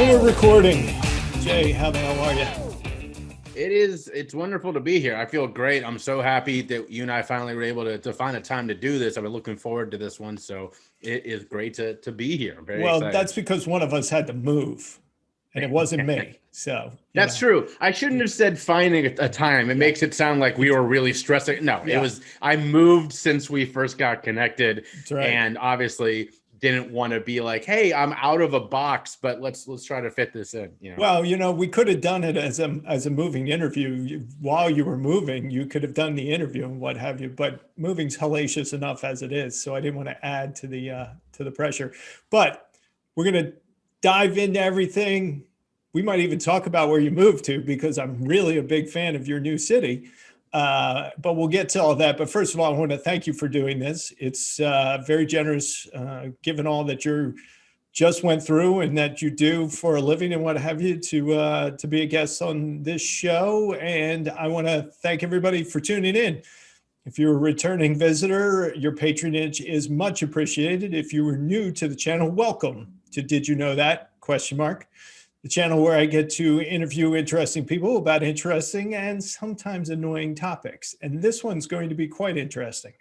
We're recording. Jay, how the hell are you? It's wonderful to be here. I feel great. I'm so happy that you and I finally were able to find a time to do this. I've been looking forward to this one. So it is great to be here. I'm very Well, excited. that's because one of us had to move, and it wasn't me. So That's true. I shouldn't have said finding a time. It makes it sound like we were really stressing. No, it was, I moved since we first got connected, right. And obviously didn't want to be like, hey, I'm out of a box, but let's try to fit this in. Well, we could have done it as a moving interview. While you were moving, you could have done the interview and what have you. But moving's hellacious enough as it is, so I didn't want to add to the pressure. But we're gonna dive into everything. We might even talk about where you moved to, because I'm really a big fan of your new city. But we'll get to all that. But first of all, I want to thank you for doing this. It's very generous, given all that you just went through and that you do for a living and what have you, to be a guest on this show. And I want to thank everybody for tuning in. If you're a returning visitor, your patronage is much appreciated. If you were new to the channel, welcome to Did You Know That? ? The channel where I get to interview interesting people about interesting and sometimes annoying topics. And this one's going to be quite interesting,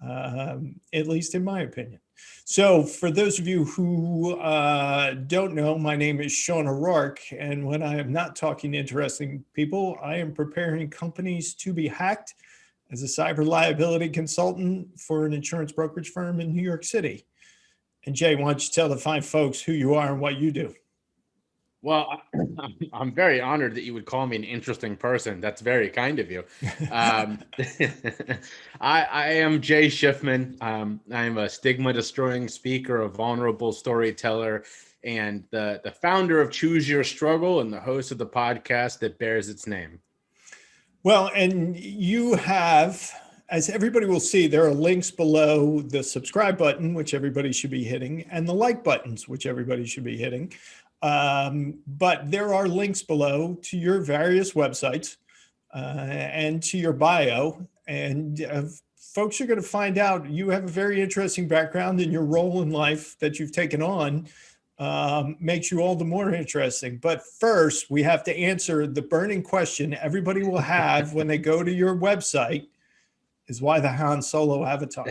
at least in my opinion. So for those of you who don't know, my name is Sean O'Rourke. And when I am not talking to interesting people, I am preparing companies to be hacked as a cyber liability consultant for an insurance brokerage firm in New York City. And Jay, why don't you tell the fine folks who you are and what you do? Well, I'm very honored that you would call me an interesting person. That's very kind of you. I am Jay Shifman. I'm a stigma-destroying speaker, a vulnerable storyteller, and the founder of Choose Your Struggle and the host of the podcast that bears its name. Well, and you have, as everybody will see, there are links below the subscribe button, which everybody should be hitting, and the like buttons, which everybody should be hitting. But there are links below to your various websites and to your bio. And folks are going to find out you have a very interesting background, and your role in life that you've taken on makes you all the more interesting. But first, we have to answer the burning question everybody will have when they go to your website, is why the Han Solo avatar?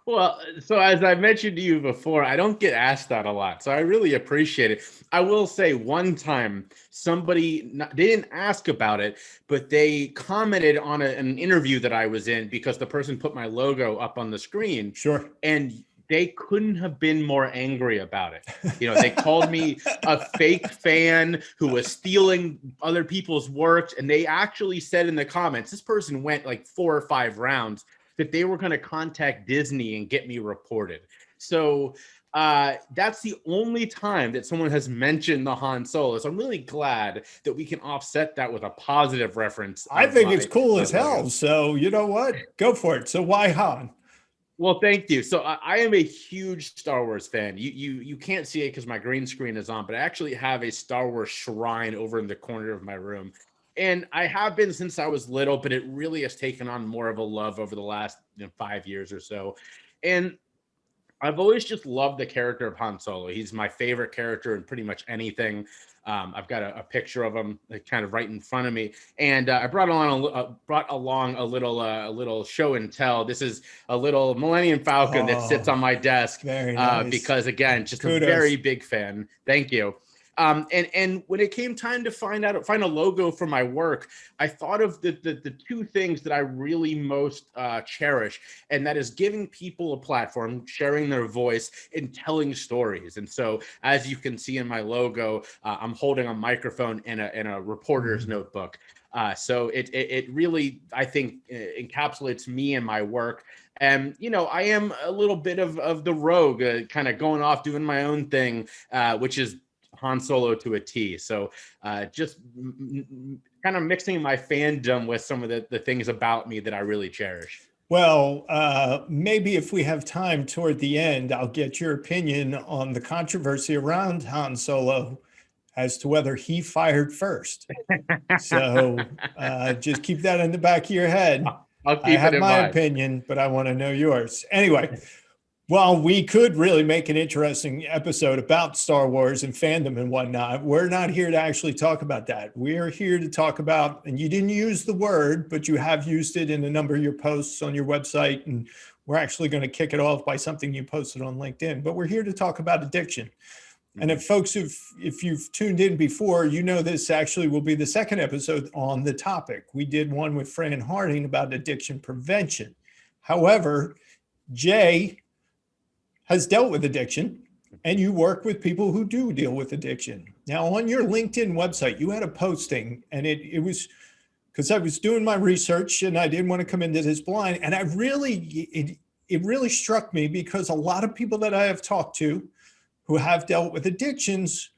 Well, so as I mentioned to you before, I don't get asked that a lot, so I really appreciate it. I will say one time somebody, they didn't ask about it, but they commented on an interview that I was in because the person put my logo up on the screen. Sure. And they couldn't have been more angry about it. They called me a fake fan who was stealing other people's work. And they actually said in the comments, this person went like 4 or 5 rounds, that they were going to contact Disney and get me reported. So that's the only time that someone has mentioned the Han Solo. So I'm really glad that we can offset that with a positive reference. I think it's cool as hell. So you know what? Go for it. So why Han? Well, thank you. So I am a huge Star Wars fan. You can't see it because my green screen is on, but I actually have a Star Wars shrine over in the corner of my room. And I have been since I was little, but it really has taken on more of a love over the last 5 years or so. And I've always just loved the character of Han Solo. He's my favorite character in pretty much anything. I've got a picture of him kind of right in front of me, and I brought along a little show and tell. This is a little Millennium Falcon that sits on my desk. Very nice. Because again, just Kudos. A very big fan. Thank you. And when it came time to find a logo for my work, I thought of the 2 things that I really most cherish, and that is giving people a platform, sharing their voice, and telling stories. And so, as you can see in my logo, I'm holding a microphone and a reporter's notebook. So it really, I think, encapsulates me and my work. And, I am a little bit of the rogue, kind of going off doing my own thing, which is Han Solo to a T. So just kind of mixing my fandom with some of the things about me that I really cherish. Well, maybe if we have time toward the end, I'll get your opinion on the controversy around Han Solo as to whether he fired first. So just keep that in the back of your head. I'll keep I have it in my mind. opinion, but I want to know yours. Anyway, Well, we could really make an interesting episode about Star Wars and fandom and whatnot. We're not here to actually talk about that. We're here to talk about, and you didn't use the word, but you have used it in a number of your posts on your website. And we're actually going to kick it off by something you posted on LinkedIn. But we're here to talk about addiction. And if you've tuned in before, you know this actually will be the second episode on the topic. We did one with Fran Harding about addiction prevention. However, Jay has dealt with addiction, and you work with people who do deal with addiction. Now, on your LinkedIn website, you had a posting, and it was because I was doing my research and I didn't want to come into this blind. And it really struck me because a lot of people that I have talked to who have dealt with addictions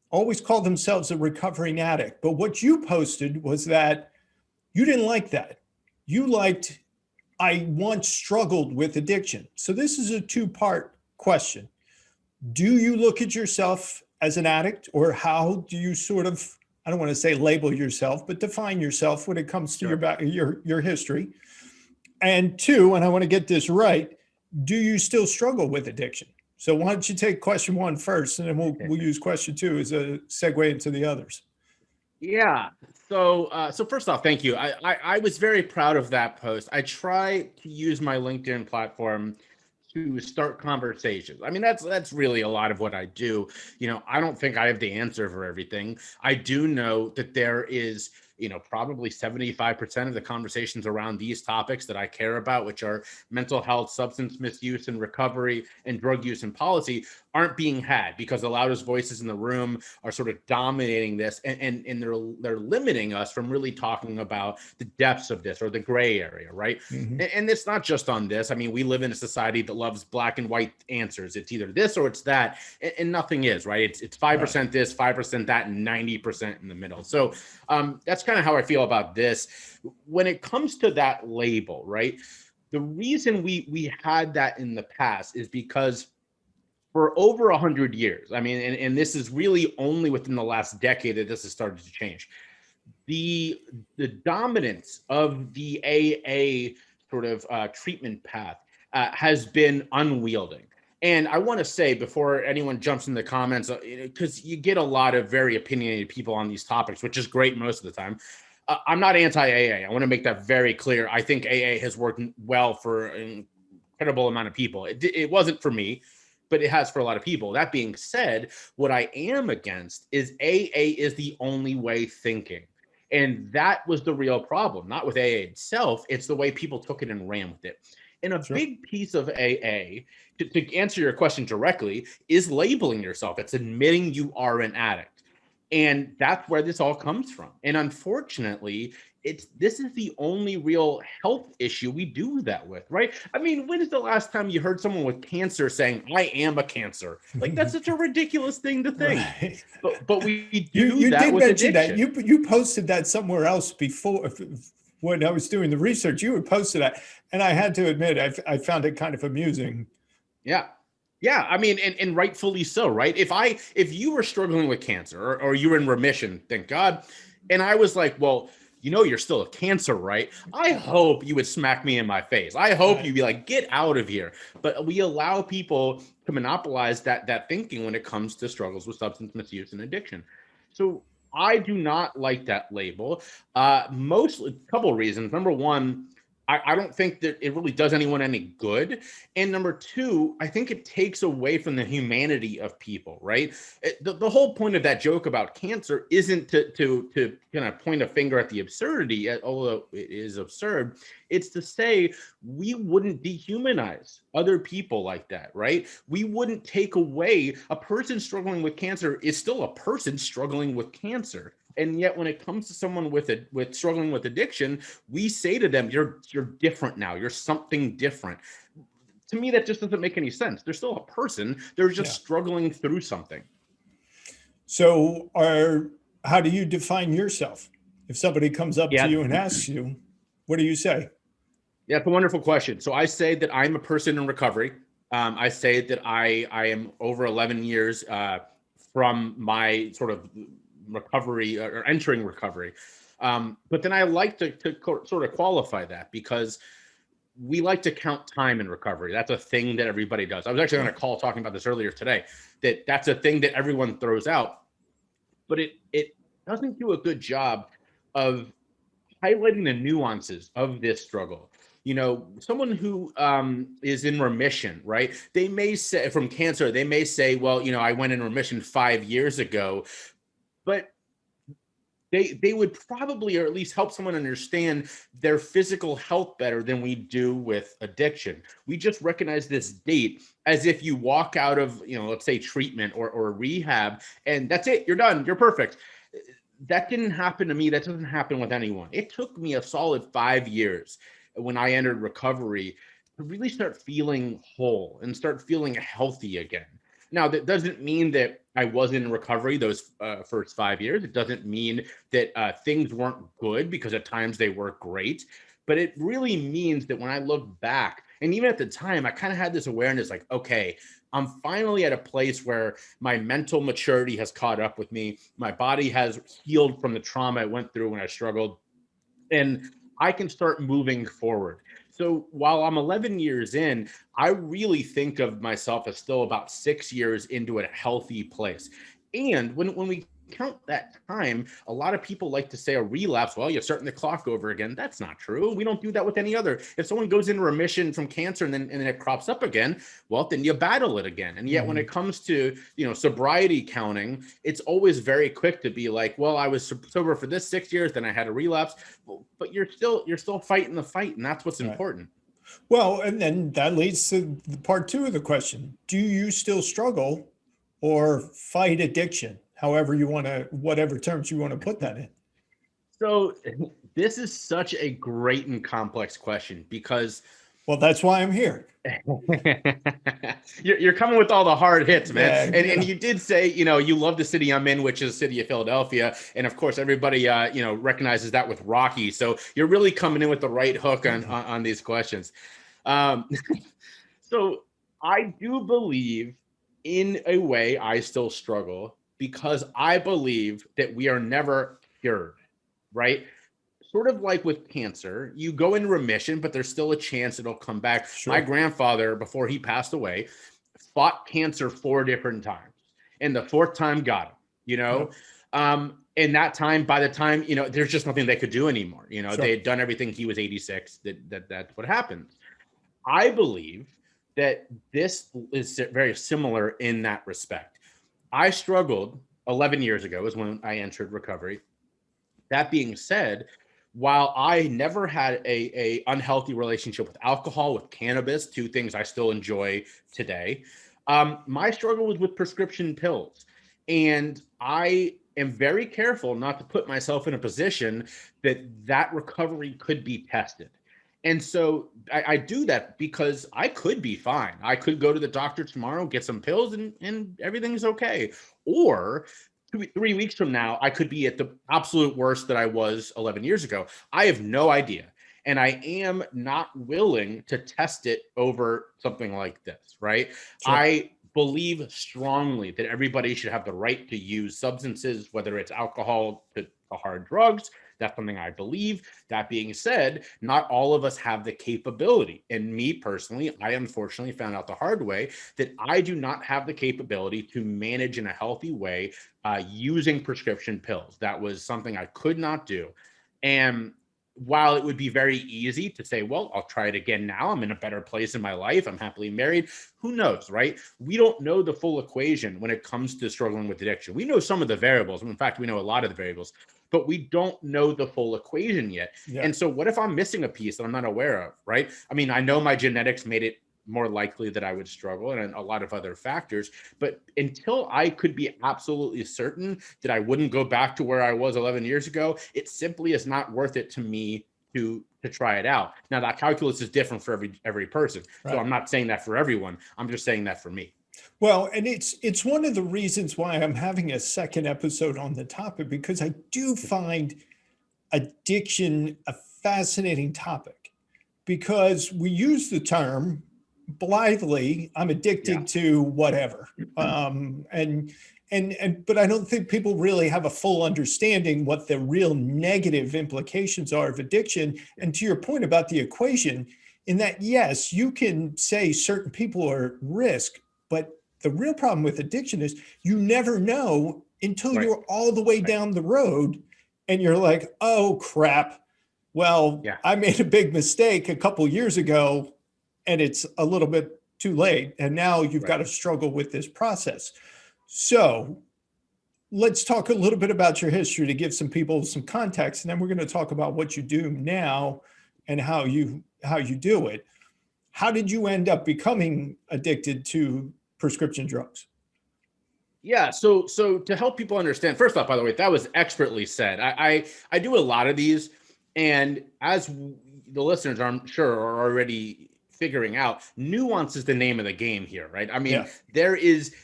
always call themselves a recovering addict. But what you posted was that you didn't like that. You liked, I once struggled with addiction. So this is a two-part question. Do you look at yourself as an addict, or how do you sort of, I don't want to say label yourself, but define yourself when it comes to your history? And two, and I want to get this right, do you still struggle with addiction? So why don't you take question one first, and then we'll use question two as a segue into the others. Yeah. So first off, thank you. I was very proud of that post. I try to use my LinkedIn platform to start conversations. I mean, that's really a lot of what I do. You know, I don't think I have the answer for everything. I do know that there is, you know, probably 75% of the conversations around these topics that I care about, which are mental health, substance misuse and recovery, and drug use and policy, aren't being had because the loudest voices in the room are sort of dominating this, and they're limiting us from really talking about the depths of this or the gray area, right? Mm-hmm. And it's not just on this. I mean, we live in a society that loves black and white answers. It's either this or it's that, and nothing is, right? It's 5% right. This, 5% that, and 90% in the middle. So that's kind of how I feel about this. When it comes to that label, right? The reason we had that in the past is because for over 100 years, I mean, and this is really only within the last decade that this has started to change. The dominance of the AA sort of treatment path has been unwielding. And I want to say, before anyone jumps in the comments, because you get a lot of very opinionated people on these topics, which is great most of the time. I'm not anti-AA. I want to make that very clear. I think AA has worked well for an incredible amount of people. It wasn't for me, but it has for a lot of people. That being said, what I am against is AA is the only way thinking. And that was the real problem, not with AA itself. It's the way people took it and ran with it. And a big piece of AA, to answer your question directly, is labeling yourself. It's admitting you are an addict. And that's where this all comes from. And unfortunately, this is the only real health issue we do that with, right? I mean, when is the last time you heard someone with cancer saying, I am a cancer? Like, that's such a ridiculous thing to think. Right. But we do you that did with mention addiction. That. You posted that somewhere else before. When I was doing the research, you had posted that. And I had to admit, I found it kind of amusing. Yeah. Yeah, I mean, and rightfully so, right? If you were struggling with cancer or you were in remission, thank God, and I was like, well, you know, you're still a cancer, right? I hope you would smack me in my face. I hope you'd be like, get out of here. But we allow people to monopolize that thinking when it comes to struggles with substance misuse and addiction. So I do not like that label. Mostly, a couple of reasons. Number one, I don't think that it really does anyone any good. And number two, I think it takes away from the humanity of people, right? The whole point of that joke about cancer isn't to kind of point a finger at the absurdity, although it is absurd. It's to say we wouldn't dehumanize other people like that, right? We wouldn't take away a person struggling with cancer is still a person struggling with cancer. And yet when it comes to someone with struggling with addiction, we say to them, you're different now. You're something different. To me, that just doesn't make any sense. They're still a person. They're just struggling through something. So how do you define yourself? If somebody comes up to you and asks you, what do you say? Yeah, it's a wonderful question. So I say that I'm a person in recovery. I say that I am over 11 years from my sort of recovery or entering recovery. But then I like to sort of qualify that, because we like to count time in recovery. That's a thing that everybody does. I was actually on a call talking about this earlier today, that's a thing that everyone throws out, but it doesn't do a good job of highlighting the nuances of this struggle. You know, someone who is in remission, right? They may say from cancer, they may say, well, you know, I went in remission 5 years ago, but they would probably, or at least help someone understand their physical health better than we do with addiction. We just recognize this date as if you walk out of, you know, let's say treatment or rehab, and that's it, you're done, you're perfect. That didn't happen to me. That doesn't happen with anyone. It took me a solid 5 years when I entered recovery to really start feeling whole and start feeling healthy again. Now, that doesn't mean that I wasn't in recovery those first 5 years. It doesn't mean that things weren't good, because at times they were great. But it really means that when I look back, and even at the time, I kind of had this awareness like, okay, I'm finally at a place where my mental maturity has caught up with me. My body has healed from the trauma I went through when I struggled, and I can start moving forward. So while I'm 11 years in, I really think of myself as still about 6 years into a healthy place. And when we count that time, a lot of people like to say a relapse, well, you're starting the clock over again. That's not true. We don't do that with any other. If someone goes into remission from cancer and then it crops up again, well, then you battle it again. And yet when it comes to, you know, sobriety counting, it's always very quick to be like, well, I was sober for this 6 years, then I had a relapse. Well, but you're still fighting the fight, and that's what's important. Well, and then that leads to part two of the question. Do you still struggle or fight addiction? However you want to, whatever terms you want to put that in. So this is such a great and complex question, because well, that's why I'm here. You're coming with all the hard hits, man. Yeah, and you did say, you know, you love the city I'm in, which is the city of Philadelphia. And of course, everybody, you know, recognizes that with Rocky. So you're really coming in with the right hook on these questions. So I do believe, in a way, I still struggle, because I believe that we are never cured, right? Sort of like with cancer, you go in remission, but there's still a chance it'll come back. Sure. My grandfather, before he passed away, fought cancer 4 different times, and the 4th time got him, you know? Yep. And that time, by the time, you know, there's just nothing they could do anymore. You know, sure. They had done everything. He was 86. That's what happened. I believe that this is very similar in that respect. I struggled 11 years ago is when I entered recovery. That being said, while I never had a unhealthy relationship with alcohol, with cannabis, 2 things I still enjoy today, my struggle was with prescription pills. And I am very careful not to put myself in a position that recovery could be tested. And so I do that because I could be fine. I could go to the doctor tomorrow, get some pills, and everything's okay. Or 3 weeks from now, I could be at the absolute worst that I was 11 years ago. I have no idea. And I am not willing to test it over something like this, right? Sure. I believe strongly that everybody should have the right to use substances, whether it's alcohol to hard drugs. That's something I believe. That being said, not all of us have the capability. And me personally, I unfortunately found out the hard way that I do not have the capability to manage in a healthy way using prescription pills. That was something I could not do. And while it would be very easy to say, well, I'll try it again now, I'm in a better place in my life, I'm happily married, who knows, right? We don't know the full equation when it comes to struggling with addiction. We know some of the variables. In fact, we know a lot of the variables, but we don't know the full equation yet. Yeah. And so what if I'm missing a piece that I'm not aware of, right? I mean, I know my genetics made it more likely that I would struggle, and a lot of other factors, but until I could be absolutely certain that I wouldn't go back to where I was 11 years ago, it simply is not worth it to me to try it out. Now, that calculus is different for every person. Right. So I'm not saying that for everyone. I'm just saying that for me. Well, and it's one of the reasons why I'm having a second episode on the topic, because I do find addiction a fascinating topic, because we use the term blithely, I'm addicted to whatever. But I don't think people really have a full understanding what the real negative implications are of addiction. And to your point about the equation, in that, yes, you can say certain people are at risk, but the real problem with addiction is you never know until Right. you're all the way down the road and you're like, oh crap. Well, Yeah. I made a big mistake a couple years ago and it's a little bit too late. And now you've got Right. to struggle with this process. So let's talk a little bit about your history to give some people some context. And then we're going to talk about what you do now and how you do it. How did you end up becoming addicted to prescription drugs? Yeah, so to help people understand, first off, by the way, that was expertly said. I do a lot of these, and as the listeners, I'm sure, are already figuring out, nuance is the name of the game here, right? I mean, Yeah.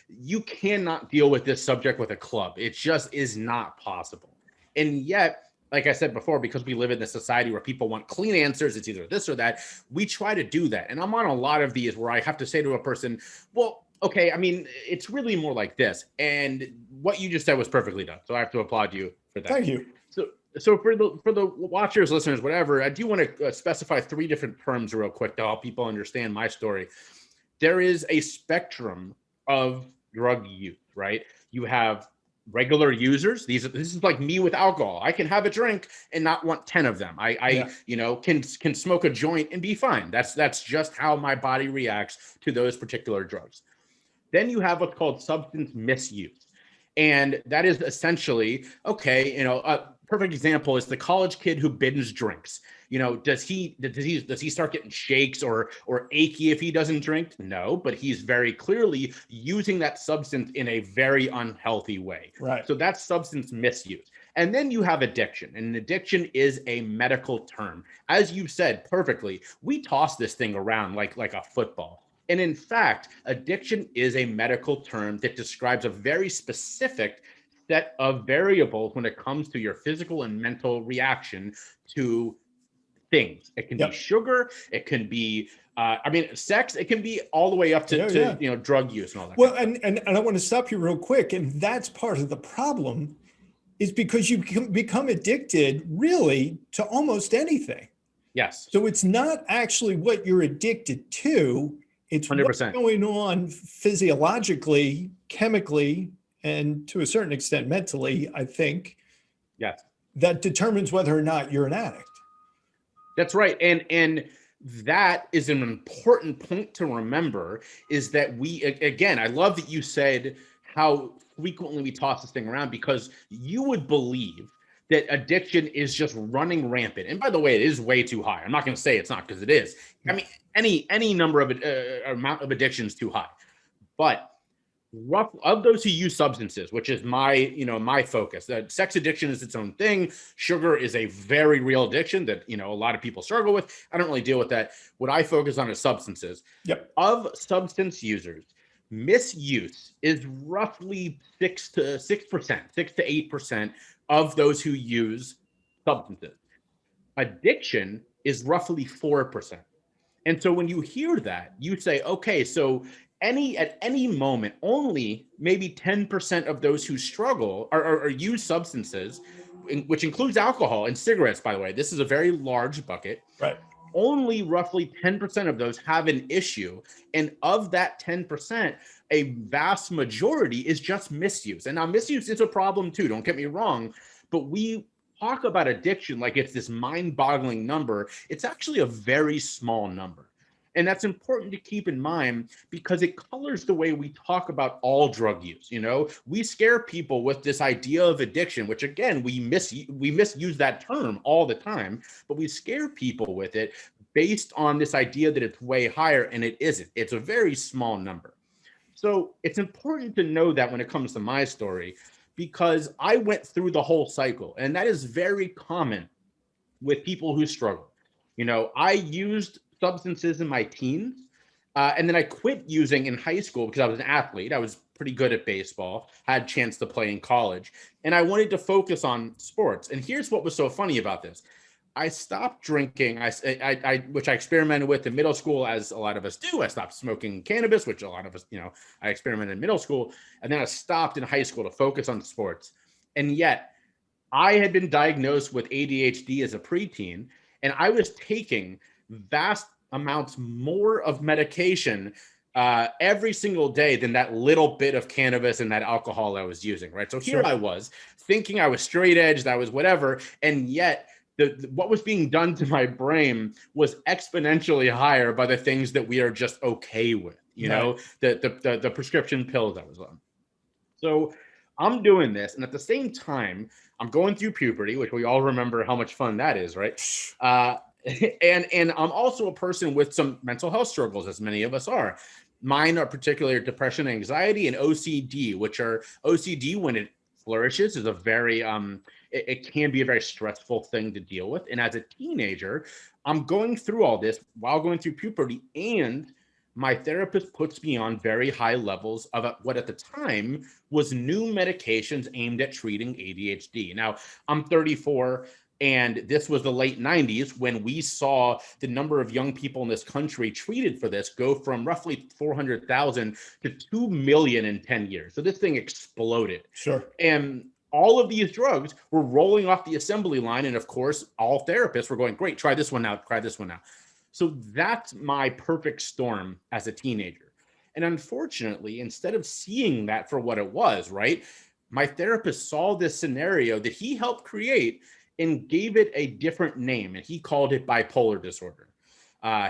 you cannot deal with this subject with a club. It just is not possible. And yet, like I said before, because we live in a society where people want clean answers, it's either this or that, we try to do that. And I'm on a lot of these where I have to say to a person, well, okay, I mean, it's really more like this. And what you just said was perfectly done. So I have to applaud you for that. Thank you. So for the watchers, listeners, whatever, I do want to specify 3 different terms real quick to help people understand my story. There is a spectrum of drug use, right? You have regular users. This is like me with alcohol. I can have a drink and not want 10 of them. I can smoke a joint and be fine. That's just how my body reacts to those particular drugs. Then you have what's called substance misuse. And that is essentially, okay, a perfect example is the college kid who binge drinks. Does he start getting shakes or achy if he doesn't drink? No, but he's very clearly using that substance in a very unhealthy way. Right. So that's substance misuse. And then you have addiction. And addiction is a medical term. As you said perfectly, we toss this thing around like a football. And in fact, addiction is a medical term that describes a very specific set of variables when it comes to your physical and mental reaction to things. It can be sugar, it can be sex, it can be all the way up to drug use and all that. Well, and I want to stop you real quick. And that's part of the problem, is because you become addicted really to almost anything. Yes. So it's not actually what you're addicted to. It's 100%. What's going on physiologically, chemically, and to a certain extent mentally, I think. Yes. That determines whether or not you're an addict. That's right. And that is an important point to remember, is that again, I love that you said how frequently we toss this thing around, because you would believe that addiction is just running rampant. And by the way, it is way too high. I'm not going to say it's not, because it is. I mean, any number of amount of addiction is too high. But of those who use substances, which is my focus, that sex addiction is its own thing. Sugar is a very real addiction that a lot of people struggle with. I don't really deal with that. What I focus on is substances. Yep. Of substance users, misuse is roughly 6 to 8% of those who use substances. Addiction is roughly 4%. And so when you hear that, you say, okay, so at any moment, only maybe 10% of those who struggle or use substances, which includes alcohol and cigarettes, by the way. This is a very large bucket. Right. Only roughly 10% of those have an issue. And of that 10%, a vast majority is just misuse. And now misuse is a problem too, don't get me wrong, but we talk about addiction like it's this mind-boggling number. It's actually a very small number. And that's important to keep in mind, because it colors the way we talk about all drug use. We scare people with this idea of addiction, which again, we misuse that term all the time, but we scare people with it based on this idea that it's way higher, and it isn't. It's a very small number. So it's important to know that when it comes to my story, because I went through the whole cycle, and that is very common with people who struggle. I used substances in my teens, and then I quit using in high school because I was an athlete. I was pretty good at baseball, had a chance to play in college, and I wanted to focus on sports. And here's what was so funny about this. I stopped drinking, which I experimented with in middle school, as a lot of us do. I stopped smoking cannabis, which a lot of us, I experimented in middle school. And then I stopped in high school to focus on sports. And yet I had been diagnosed with ADHD as a preteen, and I was taking vast amounts more of medication every single day than that little bit of cannabis and that alcohol I was using, right? So here I was thinking I was straight edged, I was whatever, and yet what was being done to my brain was exponentially higher by the things that we are just okay with, you know, the prescription pills I was on. So I'm doing this, and at the same time, I'm going through puberty, which we all remember how much fun that is, right? And I'm also a person with some mental health struggles, as many of us are. Mine are particularly depression, anxiety, and OCD, which are OCD when it flourishes is a very it can be a very stressful thing to deal with. And as a teenager, I'm going through all this while going through puberty, and my therapist puts me on very high levels of what at the time was new medications aimed at treating ADHD. Now, I'm 34, and this was the late 90s when we saw the number of young people in this country treated for this go from roughly 400,000 to 2 million in 10 years. So this thing exploded. And all of these drugs were rolling off the assembly line. And of course, all therapists were going, great, try this one now, try this one now. So that's my perfect storm as a teenager. And unfortunately, instead of seeing that for what it was, right, my therapist saw this scenario that he helped create and gave it a different name, and he called it bipolar disorder.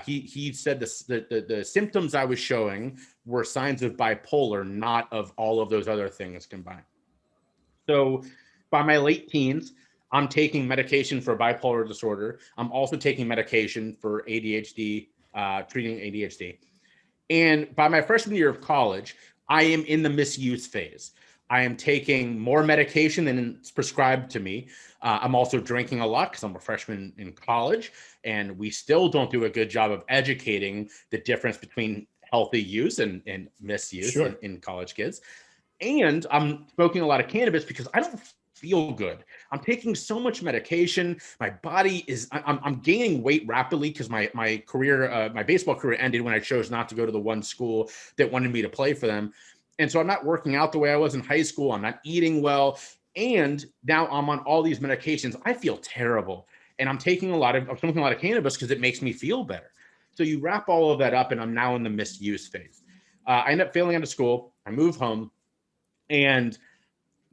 He said the symptoms I was showing were signs of bipolar, not of all of those other things combined. So by my late teens, I'm taking medication for bipolar disorder. I'm also taking medication for ADHD, treating ADHD. And by my freshman year of college, I am in the misuse phase. I am taking more medication than is prescribed to me. I'm also drinking a lot because I'm a freshman in college, and we still don't do a good job of educating the difference between healthy use and misuse in college kids. And I'm smoking a lot of cannabis because I don't feel good. I'm taking so much medication. My body is, I'm gaining weight rapidly because my career, my baseball career ended when I chose not to go to the one school that wanted me to play for them. And so I'm not working out the way I was in high school. I'm not eating well. And now I'm on all these medications. I feel terrible. And I'm smoking a lot of cannabis because it makes me feel better. So you wrap all of that up, and I'm now in the misuse phase. I end up failing out of school. I move home. And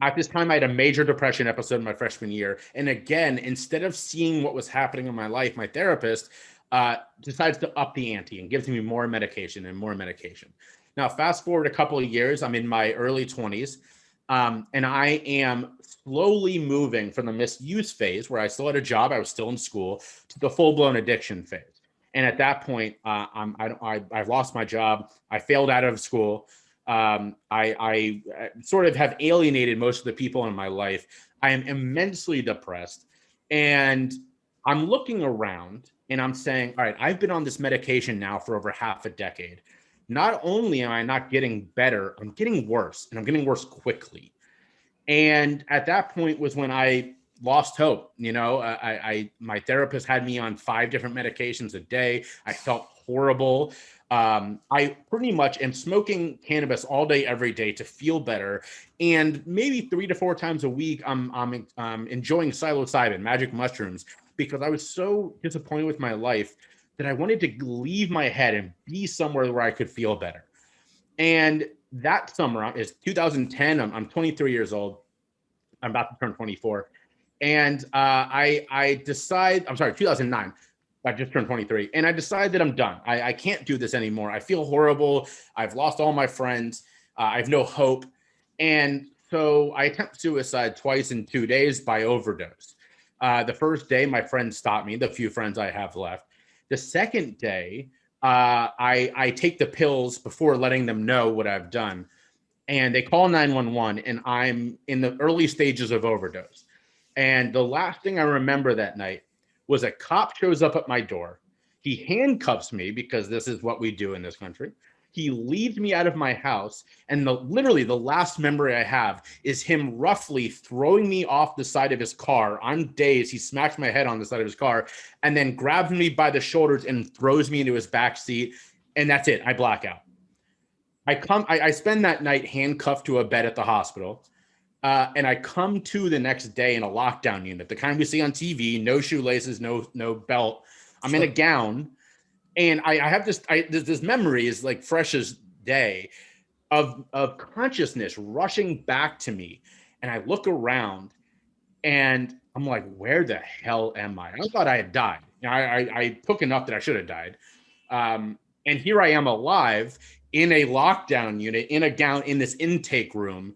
at this time, I had a major depression episode in my freshman year. And again, instead of seeing what was happening in my life, my therapist decides to up the ante and gives me more medication and more medication. Now, fast forward a couple of years, I'm in my early 20s, and I am slowly moving from the misuse phase, where I still had a job, I was still in school, to the full-blown addiction phase. And at that point, I've lost my job. I failed out of school. I sort of have alienated most of the people in my life. I am immensely depressed, and I'm looking around and I'm saying, all right, I've been on this medication now for over half a decade. Not only am I not getting better, I'm getting worse, and I'm getting worse quickly. And at that point was when I lost hope. You know, my therapist had me on 5 different medications a day. I felt horrible. I pretty much am smoking cannabis all day, every day to feel better. And maybe 3 to 4 times a week, I'm enjoying psilocybin, magic mushrooms, because I was so disappointed with my life that I wanted to leave my head and be somewhere where I could feel better. And that summer is 2010. I'm 23 years old. I'm about to turn 24. And I decide, I'm sorry, 2009. I just turned 23. And I decide that I'm done. I can't do this anymore. I feel horrible. I've lost all my friends. I have no hope. And so I attempt suicide twice in 2 days by overdose. The first day, my friends stopped me, the few friends I have left. The second day, I take the pills before letting them know what I've done. And they call 911, and I'm in the early stages of overdose. And the last thing I remember that night was a cop shows up at my door. He handcuffs me, because this is what we do in this country. He leads me out of my house, and literally the last memory I have is him roughly throwing me off the side of his car. I'm dazed. He smacks my head on the side of his car and then grabs me by the shoulders and throws me into his back seat. And that's it. I black out. I spend that night handcuffed to a bed at the hospital. And I come to the next day in a lockdown unit, the kind we see on TV, no shoelaces, no belt. I'm in a gown. And I have this memory is like fresh as day of consciousness rushing back to me. And I look around and I'm like, where the hell am I? I thought I had died. You know, I took enough that I should have died. And here I am alive in a lockdown unit, in a gown, in this intake room.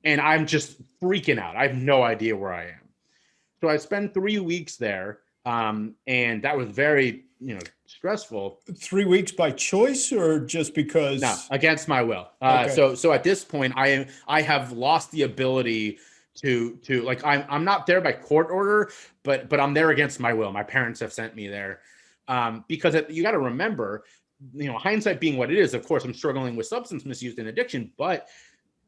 And I'm just freaking out. I have no idea where I am. So I spent 3 weeks there. And that was very, stressful. 3 weeks by choice or just because? No, against my will. Okay. So at this point, I have lost the ability to like I'm not there by court order, but I'm there against my will. My parents have sent me there because you got to remember, hindsight being what it is. Of course, I'm struggling with substance misuse and addiction, but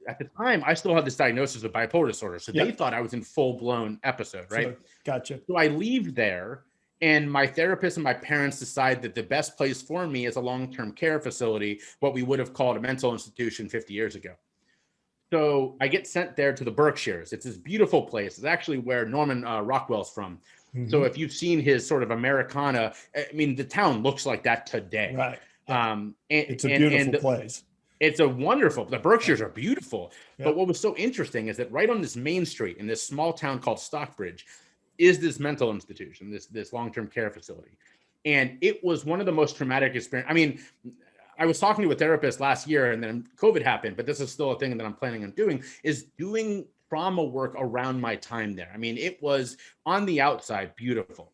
at the time, I still had this diagnosis of bipolar disorder. So they thought I was in full blown episode, right? So, gotcha. So I leave there. And my therapist and my parents decide that the best place for me is a long-term care facility, what we would have called a mental institution 50 years ago. So I get sent there to the Berkshires. It's this beautiful place. It's actually where Norman Rockwell's from. Mm-hmm. So if you've seen his sort of Americana, I mean, the town looks like that today. Right. It's a beautiful place. It's a wonderful, the Berkshires are beautiful. Yep. But what was so interesting is that right on this main street in this small town called Stockbridge, is this mental institution, this long-term care facility. And it was one of the most traumatic experiences. I mean, I was talking to a therapist last year and then COVID happened, but this is still a thing that I'm planning on doing, is doing trauma work around my time there. I mean, it was on the outside, beautiful.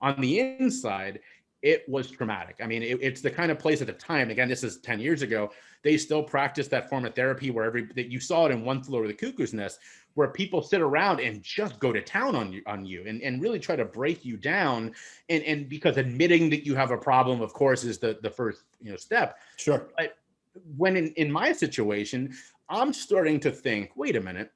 On the inside, it was traumatic. I mean, it's the kind of place at the time, again, this is 10 years ago, they still practice that form of therapy where that you saw it in One Flew Over the Cuckoo's Nest, where people sit around and just go to town on you and really try to break you down. And because admitting that you have a problem, of course, is the first step. Sure. But when in my situation, I'm starting to think, wait a minute,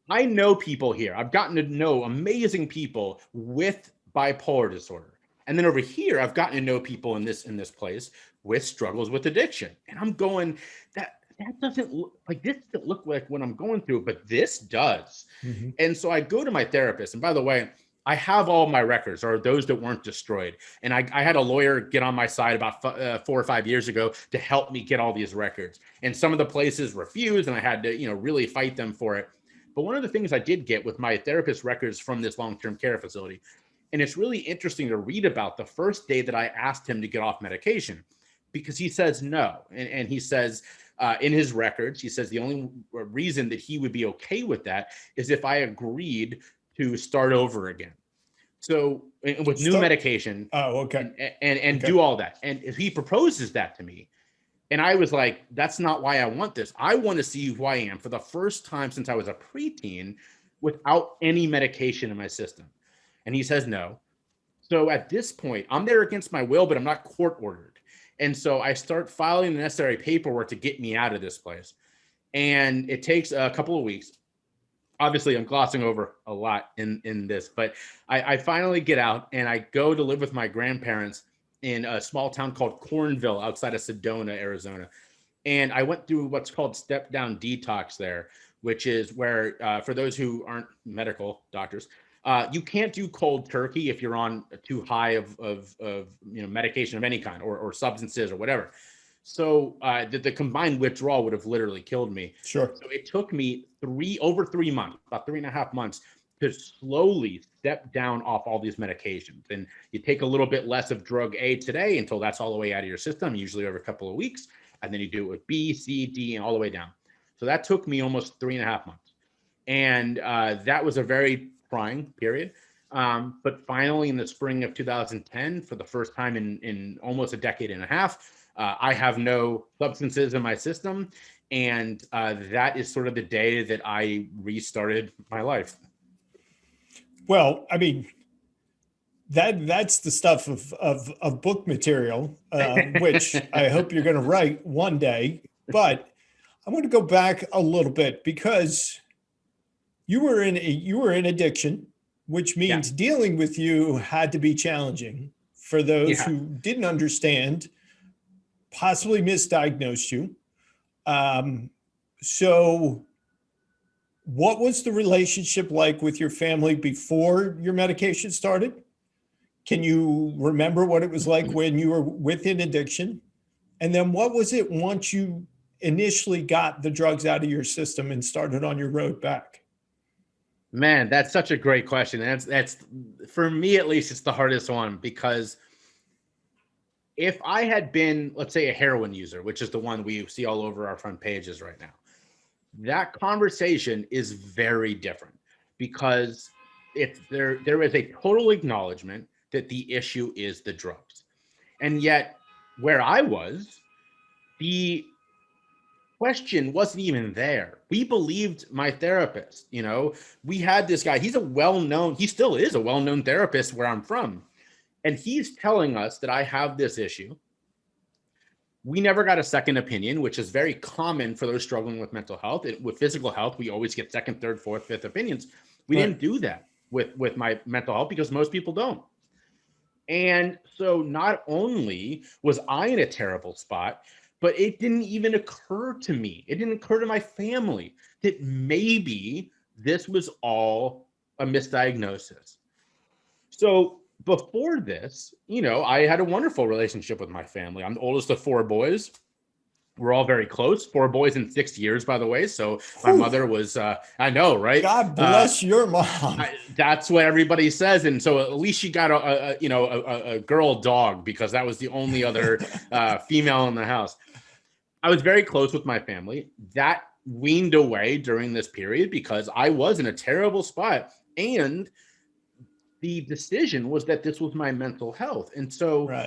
I know people here. I've gotten to know amazing people with bipolar disorder. And then over here, I've gotten to know people in this place with struggles with addiction. And I'm going, that doesn't look like, this doesn't look like what I'm going through, but this does. Mm-hmm. And so I go to my therapist. And by the way, I have all my records, or those that weren't destroyed. And I had a lawyer get on my side about 4 or 5 years ago to help me get all these records. And some of the places refused, and I had to, really fight them for it. But one of the things I did get with my therapist records from this long-term care facility, and it's really interesting to read about the first day that I asked him to get off medication, because he says no. And he says in his records, he says the only reason that he would be okay with that is if I agreed to start over again. So with new medication. Oh, okay. And okay. Do all that. And if he proposes that to me, and I was like, that's not why I want this. I want to see who I am for the first time since I was a preteen without any medication in my system. And he says no. So at this point, I'm there against my will, but I'm not court ordered. And so I start filing the necessary paperwork to get me out of this place. And it takes a couple of weeks. Obviously, I'm glossing over a lot in this, but I finally get out and I go to live with my grandparents in a small town called Cornville outside of Sedona, Arizona. And I went through what's called step down detox there, which is where, for those who aren't medical doctors, you can't do cold turkey if you're on too high of medication of any kind or substances or whatever. So the combined withdrawal would have literally killed me. Sure. So it took me over 3 months, about 3.5 months, to slowly step down off all these medications. And you take a little bit less of drug A today until that's all the way out of your system, usually over a couple of weeks. And then you do it with B, C, D, and all the way down. So that took me almost 3.5 months. And that was a very trying period. But finally, in the spring of 2010, for the first time in almost a decade and a half, I have no substances in my system. And that is sort of the day that I restarted my life. Well, I mean, that's the stuff of book material, which I hope you're going to write one day. But I want to go back a little bit because you were in addiction, which means dealing with you had to be challenging for those who didn't understand, possibly misdiagnosed you. So what was the relationship like with your family before your medication started? Can you remember what it was like when you were within addiction? And then what was it once you initially got the drugs out of your system and started on your road back? Man, that's such a great question. That's for me at least, it's the hardest one, because if I had been, let's say, a heroin user, which is the one we see all over our front pages right now, that conversation is very different, because there is a total acknowledgement that the issue is the drugs. And yet where I was, the question wasn't even there. We believed my therapist. We had this guy, he still is a well-known therapist where I'm from. And he's telling us that I have this issue. We never got a second opinion, which is very common for those struggling with mental health. With physical health, we always get second, third, fourth, fifth opinions. We didn't do that with my mental health, because most people don't. And so not only was I in a terrible spot, but it didn't even occur to me. It didn't occur to my family that maybe this was all a misdiagnosis. So before this, I had a wonderful relationship with my family. I'm the oldest of 4 boys. We're all very close. 4 boys in 6 years, by the way. So my mother was, I know, right? God bless your mom. That's what everybody says. And so at least she got a girl dog, because that was the only other female in the house. I was very close with my family. That weaned away during this period because I was in a terrible spot. And the decision was that this was my mental health. And so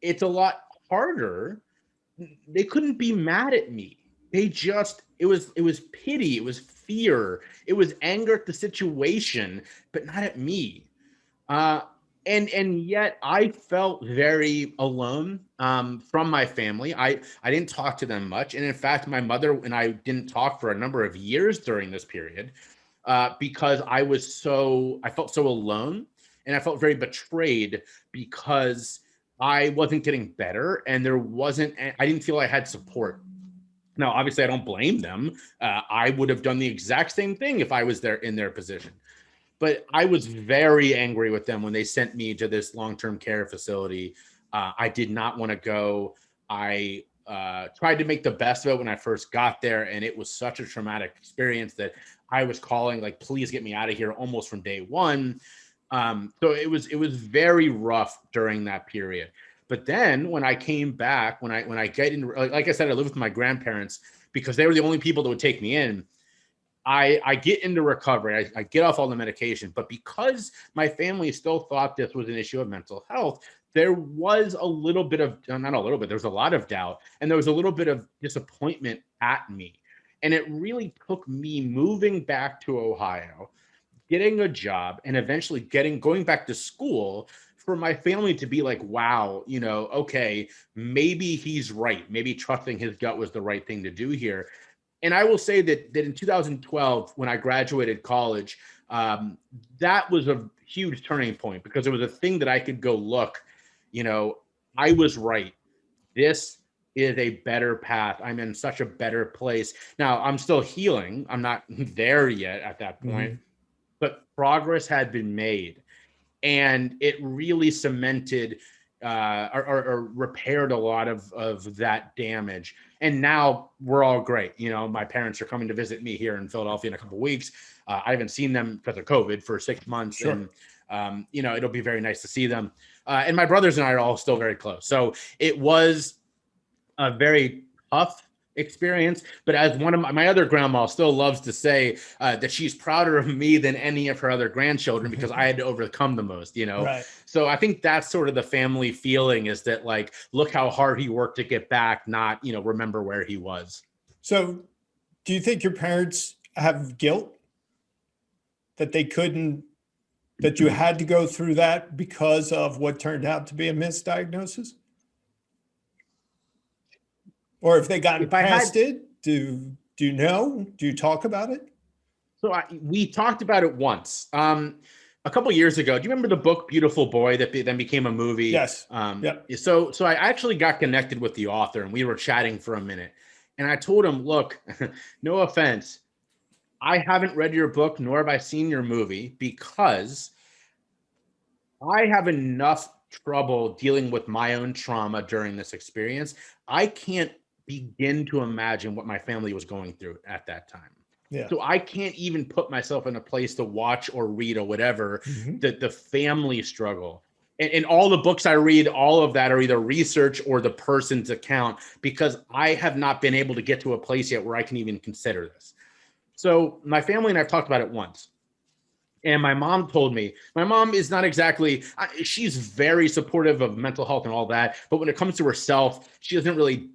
it's a lot harder. They couldn't be mad at me. It was pity. It was fear. It was anger at the situation, but not at me. And yet I felt very alone from my family. I didn't talk to them much. And in fact, my mother and I didn't talk for a number of years during this period because I felt so alone, and I felt very betrayed because I wasn't getting better, and I didn't feel I had support. Now, obviously, I don't blame them. I would have done the exact same thing if I was in their position. But I was very angry with them when they sent me to this long-term care facility. I did not want to go. I tried to make the best of it when I first got there, and it was such a traumatic experience that I was calling, like, please get me out of here almost from day one. So it was very rough during that period. But then when I came back, when I get in, like I said, I lived with my grandparents because they were the only people that would take me in. I get into recovery. I get off all the medication, but because my family still thought this was an issue of mental health, there was a little bit of, not a little bit, there was a lot of doubt, and there was a little bit of disappointment at me. And it really took me moving back to Ohio, getting a job, and eventually going back to school for my family to be like, wow, okay, maybe he's right. Maybe trusting his gut was the right thing to do here. And I will say that in 2012, when I graduated college, that was a huge turning point because it was a thing that I could go, look, I was right. This is a better path. I'm in such a better place. Now, I'm still healing. I'm not there yet at that point, but progress had been made. And it really cemented or repaired a lot of that damage. And now we're all great. My parents are coming to visit me here in Philadelphia in a couple of weeks. I haven't seen them because of COVID for 6 months. Sure. And, it'll be very nice to see them. And my brothers and I are all still very close. So it was a very tough experience, but as one of my other grandma still loves to say that she's prouder of me than any of her other grandchildren because I had to overcome the most, Right. So I think that's sort of the family feeling, is that, like, look how hard he worked to get back, not, remember where he was. So do you think your parents have guilt that that you had to go through that because of what turned out to be a misdiagnosis? Or if they got past it, do you know? Do you talk about it? So we talked about it once. A couple of years ago. Do you remember the book Beautiful Boy that then became a movie? Yes. So I actually got connected with the author, and we were chatting for a minute. And I told him, look, no offense, I haven't read your book, nor have I seen your movie, because I have enough trouble dealing with my own trauma during this experience. I can't begin to imagine what my family was going through at that time. Yeah. So I can't even put myself in a place to watch or read or whatever the family struggle. And all the books I read, all of that are either research or the person's account, because I have not been able to get to a place yet where I can even consider this. So my family and I've talked about it once. And my mom told me, my mom is not exactly, she's very supportive of mental health and all that. But when it comes to herself, she doesn't really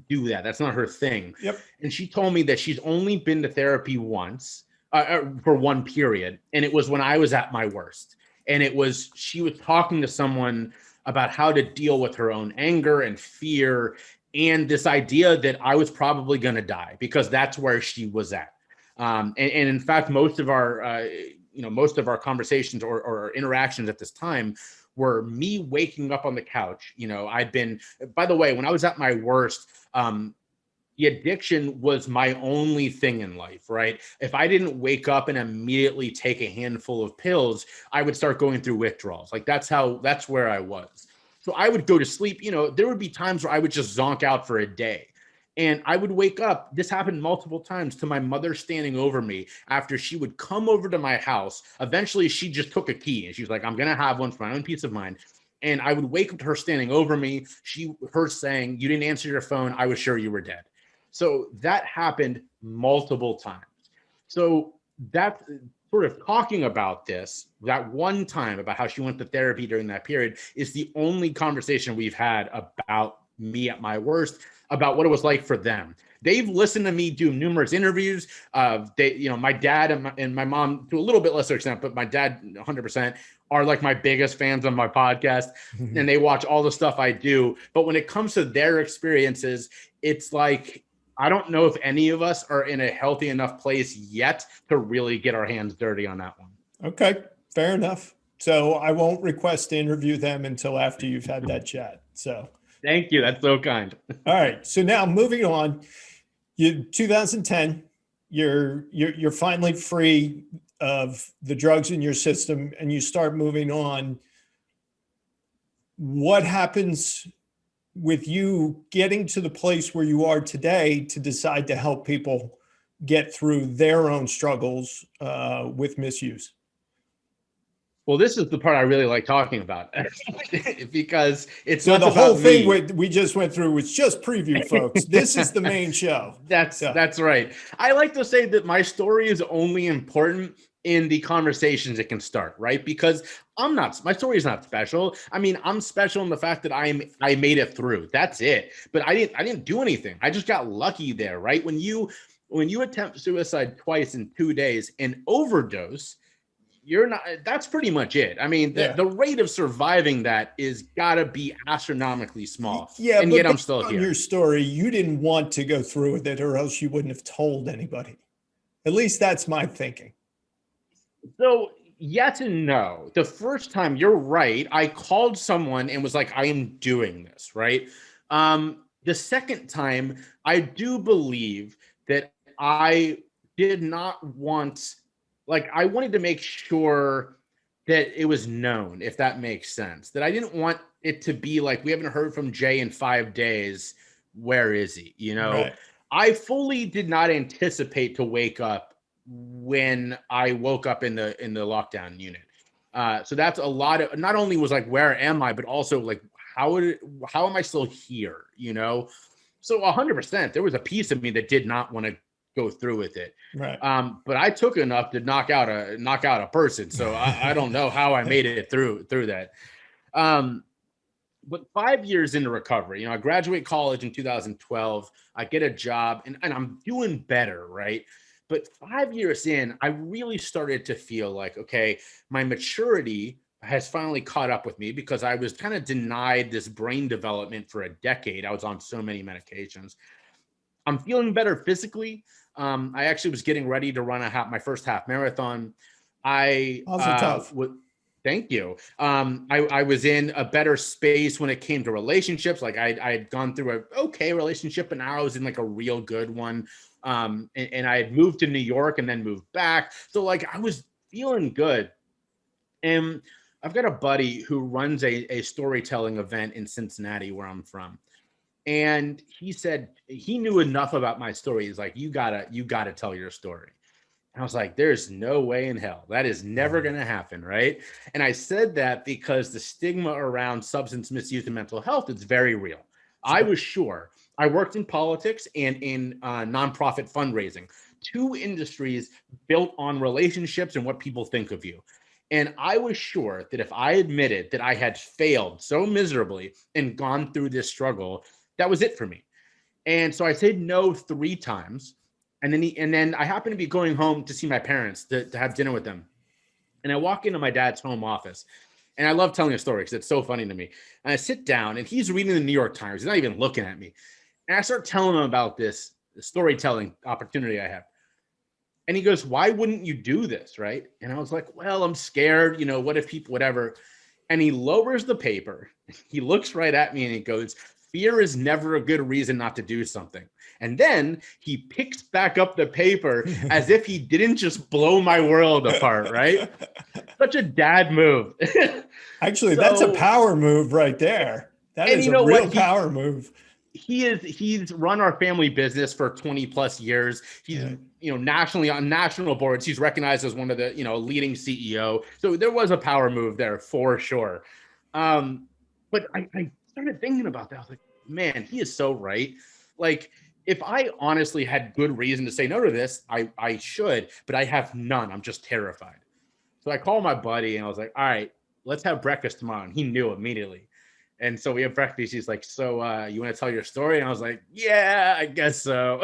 do that. That's not her thing. Yep. And she told me that she's only been to therapy once for one period. And it was when I was at my worst. And it was, she was talking to someone about how to deal with her own anger and fear and this idea that I was probably going to die because that's where she was at. And in fact, most of our conversations or interactions at this time were me waking up on the couch. I'd been, by the way, when I was at my worst, the addiction was my only thing in life, right? If I didn't wake up and immediately take a handful of pills, I would start going through withdrawals. Like that's where I was. So I would go to sleep. There would be times where I would just zonk out for a day. And I would wake up, this happened multiple times, to my mother standing over me after she would come over to my house. Eventually, she just took a key and she was like, I'm going to have one for my own peace of mind. And I would wake up to her standing over me, her saying, you didn't answer your phone. I was sure you were dead. So that happened multiple times. So that sort of talking about this, that one time about how she went to therapy during that period, is the only conversation we've had about me at my worst, about what it was like for them. They've listened to me do numerous interviews. My dad and my mom, to a little bit lesser extent, but my dad 100% are like my biggest fans on my podcast, and they watch all the stuff I do. But when it comes to their experiences, it's like, I don't know if any of us are in a healthy enough place yet to really get our hands dirty on that one. Okay, fair enough. So I won't request to interview them until after you've had that chat. So thank you. That's so kind. All right. So now moving on, 2010, you're finally free of the drugs in your system and you start moving on. What happens with you getting to the place where you are today to decide to help people get through their own struggles with misuse? Well, this is the part I really like talking about because it's so the whole thing we just went through was just preview, folks. This is the main show. That's right. I like to say that my story is only important in the conversations it can start, right? Because my story is not special. I mean, I'm special in the fact that I made it through. That's it. But I didn't do anything. I just got lucky there, right? When you attempt suicide twice in 2 days and overdose, that's pretty much it. I mean, the rate of surviving that is gotta be astronomically small. Yeah, and but yet I'm still on here. Your story, you didn't want to go through with it, or else you wouldn't have told anybody. At least that's my thinking. So yes and no. The first time, you're right, I called someone and was like, I am doing this, right? The second time, I do believe that I did not want, I wanted to make sure that it was known, if that makes sense. That I didn't want it to be like, we haven't heard from Jay in 5 days. Where is he? Right. I fully did not anticipate to wake up when I woke up in the lockdown unit. So that's a lot of, not only was like, where am I, but also like, how am I still here? So 100%, there was a piece of me that did not want to go through with it. Right. But I took enough to knock out a person. So I don't know how I made it through that. But 5 years into recovery, I graduate college in 2012, I get a job and I'm doing better. Right. But 5 years in, I really started to feel like, okay, my maturity has finally caught up with me, because I was kind of denied this brain development for a decade. I was on so many medications. I'm feeling better physically. I actually was getting ready to run my first half marathon. Thank you. I was in a better space when it came to relationships. Like I had gone through an okay relationship, but now I was in like a real good one. And I had moved to New York and then moved back. So like I was feeling good. And I've got a buddy who runs a storytelling event in Cincinnati, where I'm from. And he said he knew enough about my story. He's like, you gotta tell your story. And I was like, there's no way in hell. That is never going to happen, right? And I said that because the stigma around substance misuse and mental health is very real. I was sure. I worked in politics and in nonprofit fundraising, two industries built on relationships and what people think of you. And I was sure that if I admitted that I had failed so miserably and gone through this struggle, that was it for me. And so I said no 3 times. And then I happened to be going home to see my parents to have dinner with them. And I walk into my dad's home office. And I love telling a story because it's so funny to me. And I sit down and he's reading the New York Times. He's not even looking at me. And I start telling him about this storytelling opportunity I have. And he goes, why wouldn't you do this, right? And I was like, well, I'm scared. What if people, whatever. And he lowers the paper. He looks right at me and he goes, fear is never a good reason not to do something. And then he picks back up the paper as if he didn't just blow my world apart, right? Such a dad move. Actually, that's a power move right there. That is a real power move. He's run our family business for 20 plus years. He's nationally on national boards. He's recognized as one of the leading CEO. So there was a power move there for sure. But I started thinking about that. I was like, man, he is so right. Like, if I honestly had good reason to say no to this, I should, but I have none. I'm just terrified. So I called my buddy and I was like, all right, let's have breakfast tomorrow. And he knew immediately. And so we have breakfast. He's like, so you want to tell your story? And I was like, yeah, I guess so.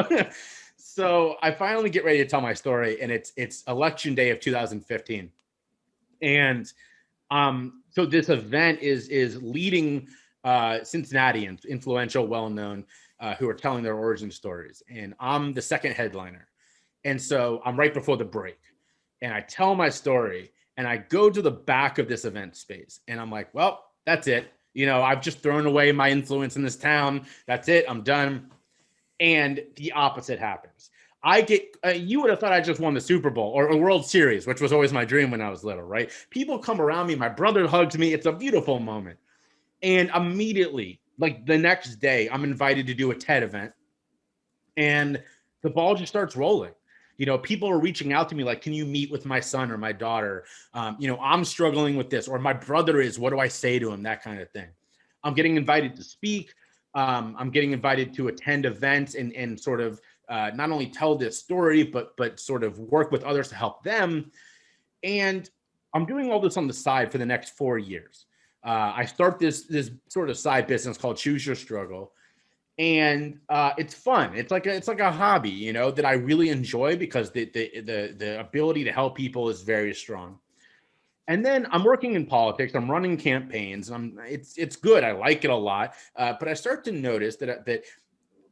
So I finally get ready to tell my story. And it's election day of 2015. And so this event is leading Cincinnatians, influential, well-known, who are telling their origin stories. And I'm the second headliner. And so I'm right before the break. And I tell my story. And I go to the back of this event space. And I'm like, well, that's it. I've just thrown away my influence in this town. That's it. I'm done. And the opposite happens. I get, you would have thought I just won the Super Bowl or a World Series, which was always my dream when I was little, right? People come around me. My brother hugs me. It's a beautiful moment. And immediately, like the next day, I'm invited to do a TED event. And the ball just starts rolling. People are reaching out to me like, can you meet with my son or my daughter? I'm struggling with this, or my brother is, what do I say to him? That kind of thing. I'm getting invited to speak. I'm getting invited to attend events and sort of not only tell this story, but sort of work with others to help them. And I'm doing all this on the side for the next 4 years. I start this sort of side business called Choose Your Struggle. And it's fun. It's like a hobby, that I really enjoy because the ability to help people is very strong. And then I'm working in politics. I'm running campaigns. It's good. I like it a lot. But I start to notice that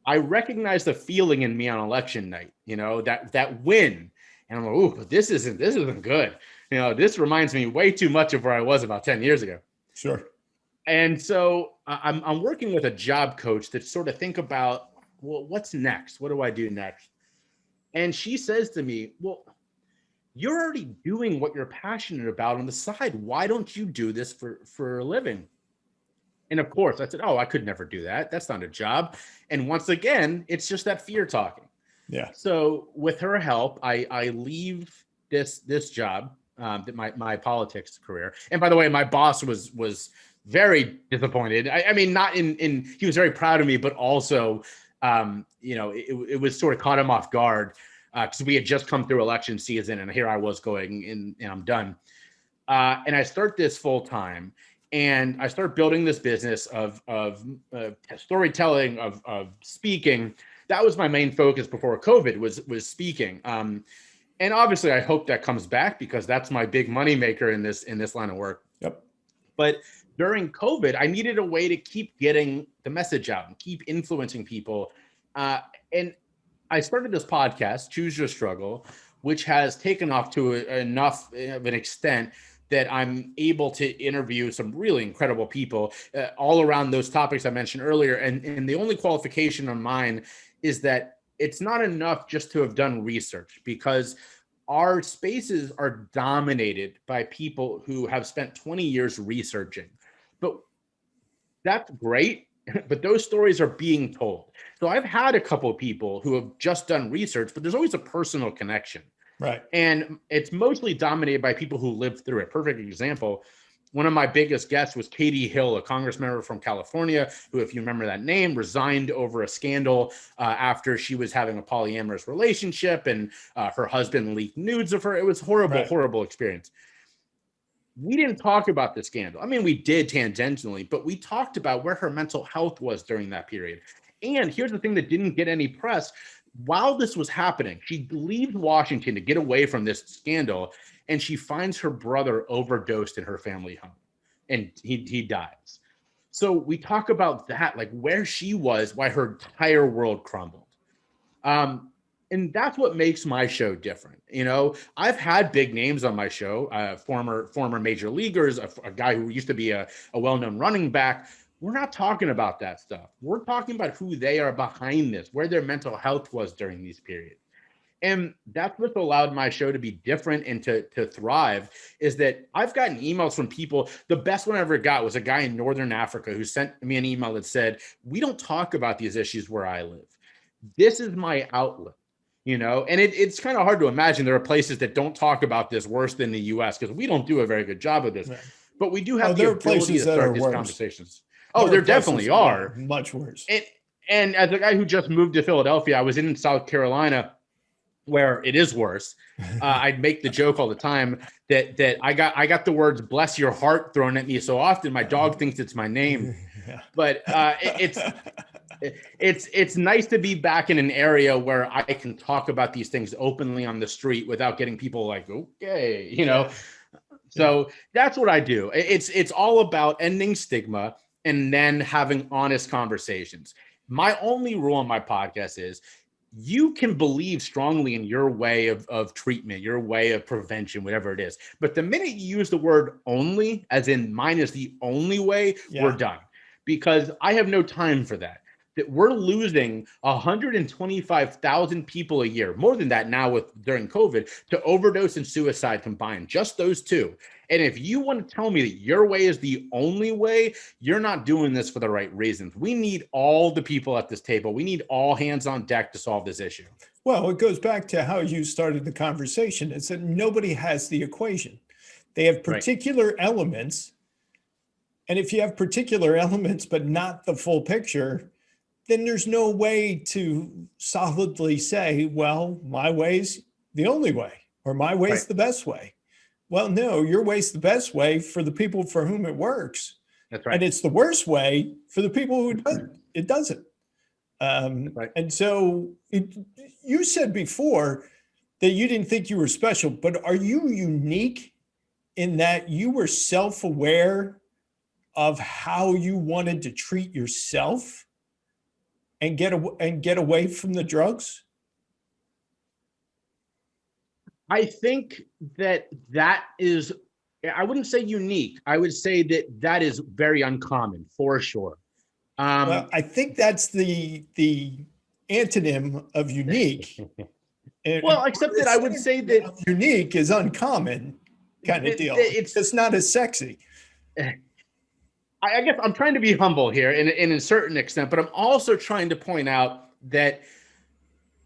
I recognize the feeling in me on election night. That win. And I'm like, ooh, this isn't good. This reminds me way too much of where I was about 10 years ago. Sure. And so I'm working with a job coach to sort of think about, well, what's next? What do I do next? And she says to me, well, you're already doing what you're passionate about on the side. Why don't you do this for a living? And of course I said, oh, I could never do that. That's not a job. And once again, it's just that fear talking. Yeah. So with her help, I leave this job, that my politics career. And by the way, my boss was very disappointed. I mean, not in he was very proud of me, but also, it was sort of caught him off guard because we had just come through election season and here I was going in and I'm done. And I start this full time and I start building this business of storytelling, of speaking. That was my main focus before COVID was speaking. And obviously I hope that comes back because that's my big money maker in this line of work. Yep. But during COVID, I needed a way to keep getting the message out and keep influencing people. And I started this podcast, Choose Your Struggle, which has taken off to enough of an extent that I'm able to interview some really incredible people all around those topics I mentioned earlier. And the only qualification on mine is that it's not enough just to have done research, because our spaces are dominated by people who have spent 20 years researching. But that's great, but those stories are being told. So I've had a couple of people who have just done research, but there's always a personal connection. Right. And it's mostly dominated by people who lived through it. Perfect example. One of my biggest guests was Katie Hill, a congressmember from California, who, if you remember that name, resigned over a scandal after she was having a polyamorous relationship, and her husband leaked nudes of her. It was horrible, right. Horrible experience. We didn't talk about the scandal. I mean, we did tangentially, but we talked about where her mental health was during that period. And here's the thing that didn't get any press. While this was happening, she leaves Washington to get away from this scandal, and she finds her brother overdosed in her family home, and he dies. So we talk about that, like where she was, why her entire world crumbled. And that's what makes my show different. You know, I've had big names on my show, former major leaguers, a guy who used to be a well-known running back. We're not talking about that stuff. We're talking about who they are behind this, where their mental health was during these periods. And that's what's allowed my show to be different and to thrive, is that I've gotten emails from people. The best one I ever got was a guy in Northern Africa who sent me an email that said, "We don't talk about these issues where I live. This is my outlet." You know, and it's kind of hard to imagine there are places that don't talk about this worse than the US, because we don't do a very good job of this. Right. But we do have the ability to start these conversations. Oh, there definitely are. Much worse. And as a guy who just moved to Philadelphia, I was in South Carolina, where it is worse. I'd make the joke all the time that I got the words "bless your heart" thrown at me so often, my dog thinks it's my name. Yeah. But it's nice to be back in an area where I can talk about these things openly on the street without getting people like, okay, you know. Yeah. So that's what I do. It's all about ending stigma and then having honest conversations. My only rule on my podcast is you can believe strongly in your way of treatment, your way of prevention, whatever it is. But the minute you use the word only, as in mine is the only way, we're done. Because I have no time for that. That we're losing 125,000 people a year, more than that now during COVID, to overdose and suicide combined, just those two. And if you want to tell me that your way is the only way, you're not doing this for the right reasons. We need all the people at this table. We need all hands on deck to solve this issue. Well, it goes back to how you started the conversation. It's that nobody has the equation. They have particular elements. And if you have particular elements, but not the full picture, then there's no way to solidly say, well, my way's the only way, or my way's the best way. Well, no, your way's the best way for the people for whom it works. That's right. And it's the worst way for the people who it doesn't. And so you said before that you didn't think you were special, but are you unique in that you were self-aware of how you wanted to treat yourself and get away from the drugs? I think that is, I wouldn't say unique. I would say that is very uncommon, for sure. Well, I think that's the antonym of unique. Well, except that I would say that unique is uncommon kind of deal. It's not as sexy. I guess I'm trying to be humble here in a certain extent, but I'm also trying to point out that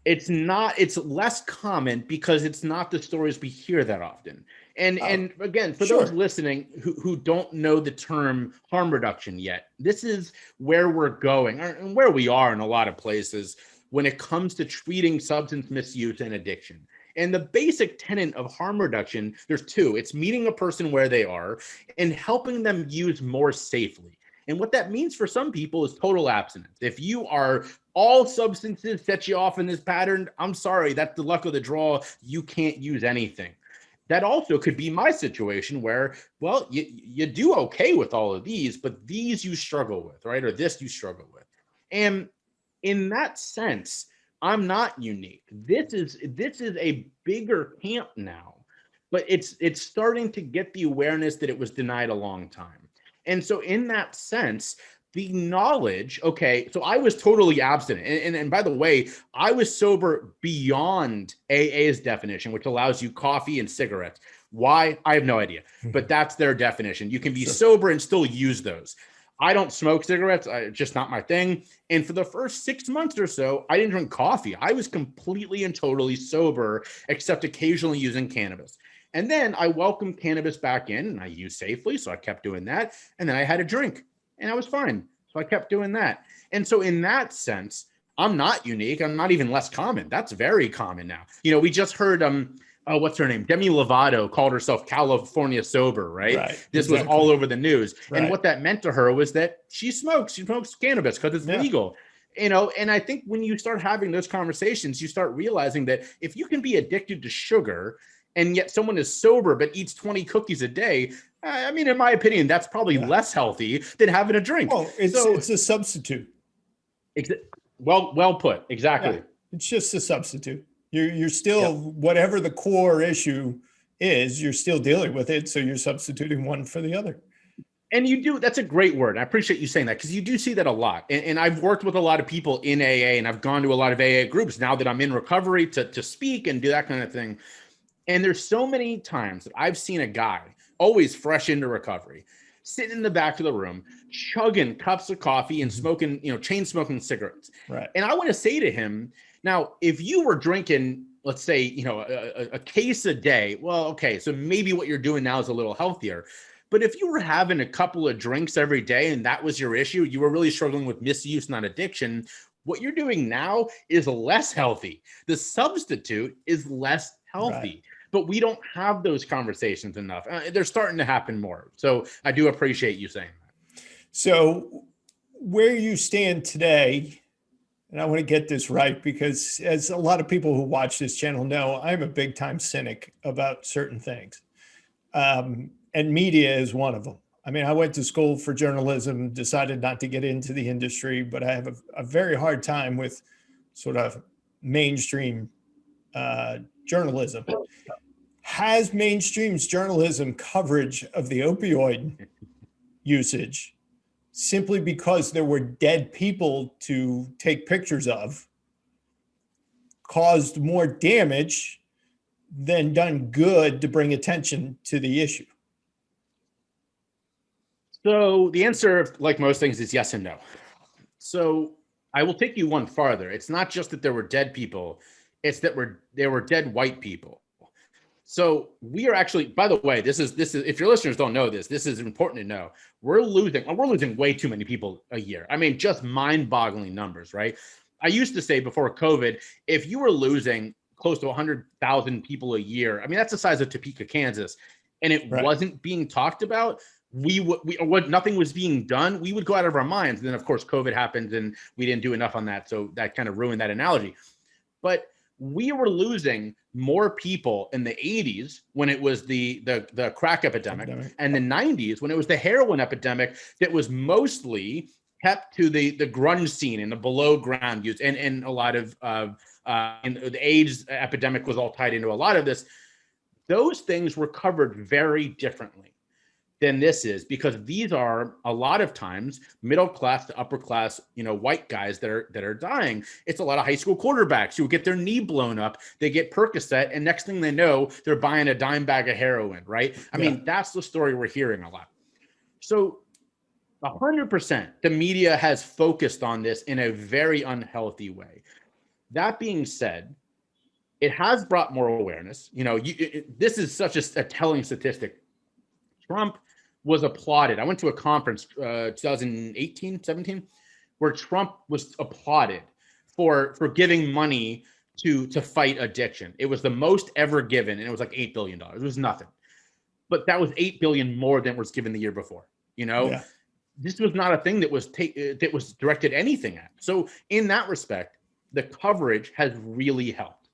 it's less common because it's not the stories we hear that often. And again, for those listening who don't know the term harm reduction yet, this is where we're going and where we are in a lot of places when it comes to treating substance misuse and addiction. And the basic tenet of harm reduction, there's two. It's meeting a person where they are and helping them use more safely. And what that means for some people is total abstinence. If you are all substances set you off in this pattern, I'm sorry, that's the luck of the draw. You can't use anything. That also could be my situation where, well, you do okay with all of these, but these you struggle with, right? Or this you struggle with. And in that sense, I'm not unique. This is a bigger camp now, but it's starting to get the awareness that it was denied a long time. And so in that sense, the knowledge, okay, so I was totally abstinent. And by the way, I was sober beyond AA's definition, which allows you coffee and cigarettes. Why? I have no idea, but that's their definition. You can be sober and still use those. I don't smoke cigarettes. Just not my thing. And for the first 6 months or so, I didn't drink coffee. I was completely and totally sober, except occasionally using cannabis. And then I welcomed cannabis back in, and I used safely, so I kept doing that. And then I had a drink, and I was fine. So I kept doing that. And so in that sense, I'm not unique. I'm not even less common. That's very common now. You know, we just heard what's her name? Demi Lovato called herself California sober, right? This was all over the news. Right. And what that meant to her was that she smokes cannabis because it's legal. You know, and I think when you start having those conversations, you start realizing that if you can be addicted to sugar and yet someone is sober but eats 20 cookies a day, I mean, in my opinion, that's probably less healthy than having a drink. Well, it's a substitute. Well put. Exactly. Yeah, it's just a substitute. You're still, whatever the core issue is, you're still dealing with it. So you're substituting one for the other. And you do, that's a great word. I appreciate you saying that, because you do see that a lot. And I've worked with a lot of people in AA, and I've gone to a lot of AA groups now that I'm in recovery to speak and do that kind of thing. And there's so many times that I've seen a guy always fresh into recovery, sitting in the back of the room, chugging cups of coffee and smoking, chain smoking cigarettes. Right. And I want to say to him, now, if you were drinking, let's say, a case a day, well, okay, so maybe what you're doing now is a little healthier. But if you were having a couple of drinks every day and that was your issue, you were really struggling with misuse, not addiction, what you're doing now is less healthy. The substitute is less healthy. Right. But we don't have those conversations enough. They're starting to happen more. So I do appreciate you saying that. So where you stand today, and I want to get this right, because as a lot of people who watch this channel know, I'm a big time cynic about certain things. And media is one of them. I mean, I went to school for journalism, decided not to get into the industry, but I have a very hard time with sort of mainstream journalism. Has mainstream journalism coverage of the opioid usage simply because there were dead people to take pictures of caused more damage than done good to bring attention to the issue? So the answer, like most things, is yes and no. So I will take you one farther. It's not just that there were dead people, it's that there were dead white people. So we are actually, by the way, this is if your listeners don't know this is important to know. We're losing way too many people a year. I mean, just mind-boggling numbers, right? I used to say before COVID, if you were losing close to 100,000 people a year, I mean, that's the size of Topeka, Kansas, and it wasn't being talked about, nothing was being done, we would go out of our minds. And then of course COVID happened and we didn't do enough on that. So that kind of ruined that analogy. But we were losing more people in the 80s when it was the crack epidemic, and the 90s when it was the heroin epidemic that was mostly kept to the grunge scene and the below ground use, and a lot of and the AIDS epidemic was all tied into a lot of this. Those things were covered very differently than this is, because these are a lot of times middle class to upper class, white guys that are dying. It's a lot of high school quarterbacks who get their knee blown up, they get Percocet, and next thing they know, they're buying a dime bag of heroin, right? I mean, that's the story we're hearing a lot. So 100%, the media has focused on this in a very unhealthy way. That being said, it has brought more awareness. This is such a telling statistic. Trump was applauded. I went to a conference 2018, 17, where Trump was applauded for giving money to fight addiction. It was the most ever given, and it was like $8 billion. It was nothing. But that was $8 billion more than was given the year before. This was not a thing that was directed anything at. So in that respect, the coverage has really helped.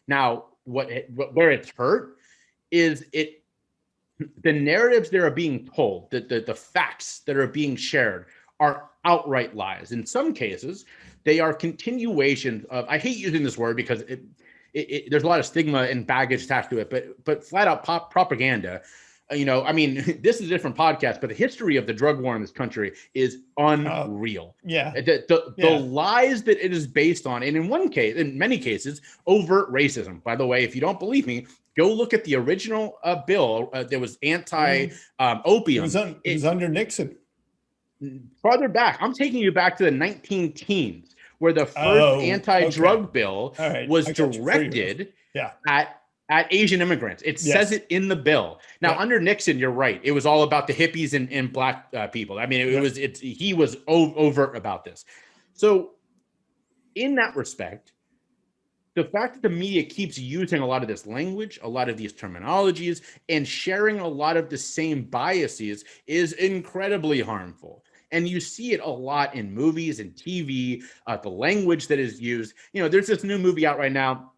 Now, where it's hurt is the narratives that are being told, the facts that are being shared are outright lies. In some cases, they are continuations of, I hate using this word because there's a lot of stigma and baggage attached to it, but flat out propaganda you know, I mean, this is a different podcast, but the history of the drug war in this country is unreal. Yeah. The lies that it is based on, and in many cases, overt racism. By the way, if you don't believe me, go look at the original bill that was anti-opium. It was under Nixon. Farther back, I'm taking you back to the 19 teens, where the first anti-drug bill was directed at Asian immigrants. It says it in the bill. Now, under Nixon, you're right. It was all about the hippies and black people. I mean, he was overt about this. So in that respect, the fact that the media keeps using a lot of this language, a lot of these terminologies, and sharing a lot of the same biases is incredibly harmful. And you see it a lot in movies and TV, the language that is used. You know, there's this new movie out right now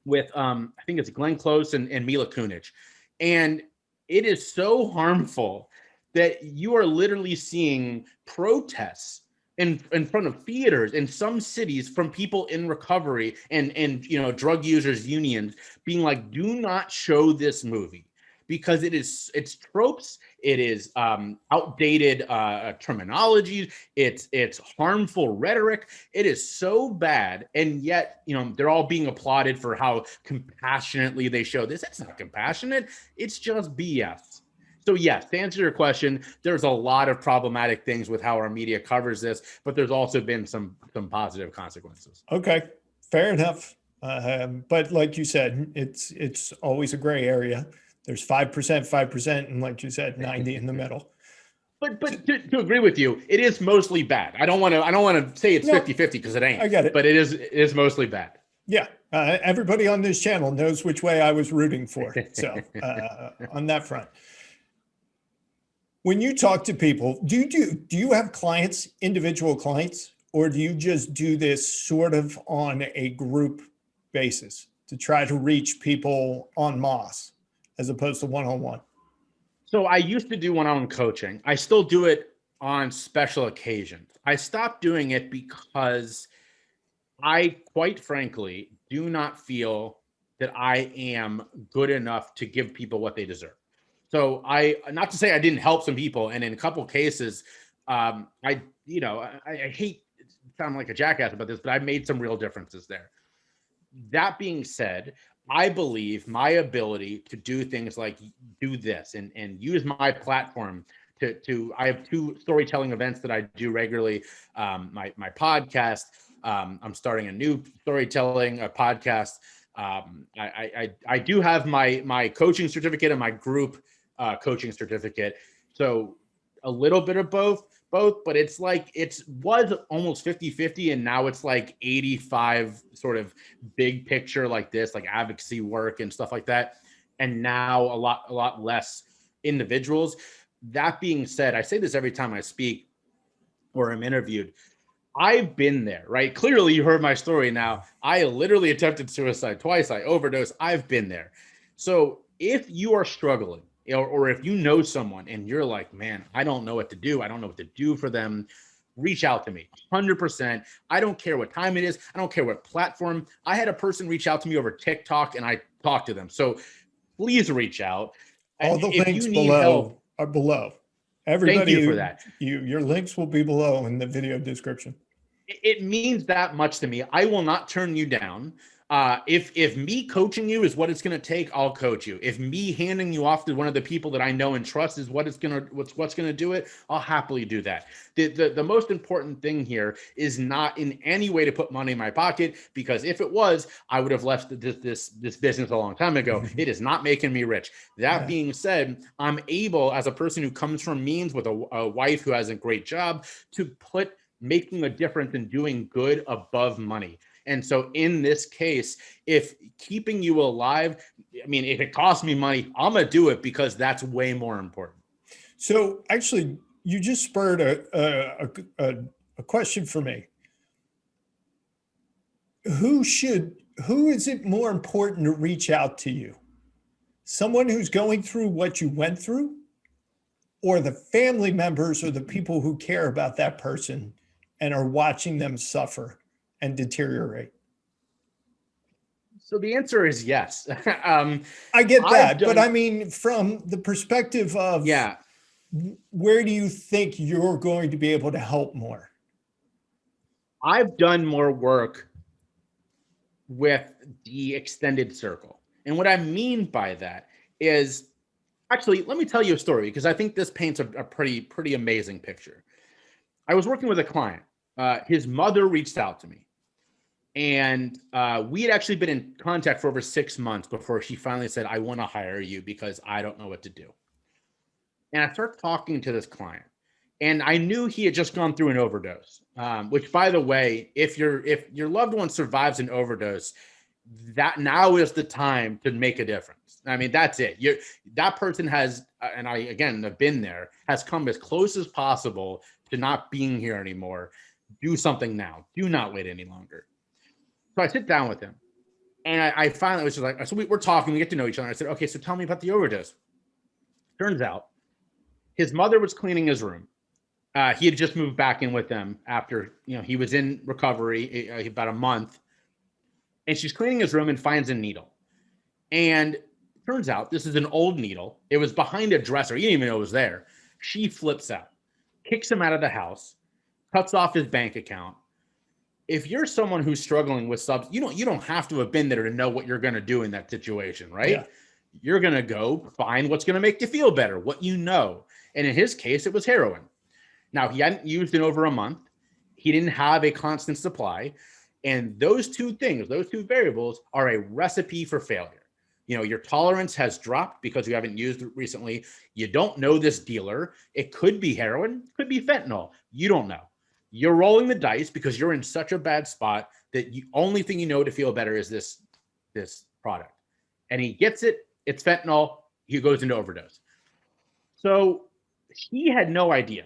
with, I think it's Glenn Close and Mila Kunis. And it is so harmful that you are literally seeing protests in front of theaters in some cities from people in recovery and you know, drug users unions being like, do not show this movie, because it's tropes, it is outdated terminology, it's harmful rhetoric. It is so bad, and yet, you know, they're all being applauded for how compassionately they show this. It's not compassionate, it's just BS. So yes, to answer your question, there's a lot of problematic things with how our media covers this, but there's also been some positive consequences. Okay, fair enough. But like you said, it's always a gray area. There's 5%, and like you said, 90 in the middle. But to agree with you, it is mostly bad. I don't want to say it's 50-50 because it ain't. I get it. But it is mostly bad. Yeah. Everybody on this channel knows which way I was rooting for. So on that front. When you talk to people, do you have clients, individual clients, or do you just do this sort of on a group basis to try to reach people en masse as opposed to one-on-one? So I used to do one-on-one coaching. I still do it on special occasions. I stopped doing it because I, quite frankly, do not feel that I am good enough to give people what they deserve. So not to say I didn't help some people, and in a couple of cases, I hate sounding like a jackass about this, but I've made some real differences there. That being said, I believe my ability to do things like do this and use my platform to I have 2 storytelling events that I do regularly. My podcast, I'm starting a new storytelling podcast. I do have my coaching certificate and my group coaching certificate. So a little bit of both, but it's like, was almost 50-50. And now it's like 85 sort of big picture like this, like advocacy work and stuff like that. And now a lot less individuals. That being said, I say this every time I speak or I'm interviewed. I've been there, right? Clearly you heard my story now. I literally attempted suicide twice. I overdosed. I've been there. So if you are struggling, or if you know someone and you're like, man, I don't know what to do. I don't know what to do for them. Reach out to me 100%. I don't care what time it is. I don't care what platform. I had a person reach out to me over TikTok and I talked to them. So please reach out. All the links below are below. Everybody, thank you for that. Your links will be below in the video description. It means that much to me. I will not turn you down. If me coaching you is what it's going to take, I'll coach you. If me handing you off to one of the people that I know and trust is what's going to do it, I'll happily do that. The most important thing here is not in any way to put money in my pocket, because if it was, I would have left this business a long time ago. It is not making me rich. That being said, I'm able, as a person who comes from means with a wife who has a great job, to put making a difference and doing good above money. And so in this case, if keeping you alive, I mean, if it costs me money, I'm going to do it because that's way more important. So actually, you just spurred a question for me. Who is it more important to reach out to you? Someone who's going through what you went through, or the family members or the people who care about that person and are watching them suffer and deteriorate? So the answer is yes. I get that, but I mean, from the perspective of, yeah, where do you think you're going to be able to help more? I've done more work with the extended circle. And what I mean by that is, actually, let me tell you a story, because I think this paints a pretty amazing picture. I was working with a client. His mother reached out to me. And we had actually been in contact for over 6 months before she finally said, I want to hire you because I don't know what to do. And I started talking to this client. And I knew he had just gone through an overdose, which, by the way, if your loved one survives an overdose, that now is the time to make a difference. I mean, that's it. That person has, and I, again, have been there, has come as close as possible to not being here anymore. Do something now. Do not wait any longer. So I sit down with him, and I finally was just like, so we're talking, we get to know each other. I said, okay, so tell me about the overdose. Turns out his mother was cleaning his room. He had just moved back in with them after, he was in recovery about a month, and she's cleaning his room and finds a needle. And turns out this is an old needle. It was behind a dresser. He didn't even know it was there. She flips out, kicks him out of the house, cuts off his bank account. If you're someone who's struggling with substance, you don't have to have been there to know what you're going to do in that situation, right? Yeah. You're going to go find what's going to make you feel better, what you know. And in his case, it was heroin. Now, he hadn't used in over a month. He didn't have a constant supply. And those two things, those two variables, are a recipe for failure. Your tolerance has dropped because you haven't used it recently. You don't know this dealer. It could be heroin, could be fentanyl. You don't know. You're rolling the dice because you're in such a bad spot that the only thing you know to feel better is this product. And he gets it. It's fentanyl. He goes into overdose. So he had no idea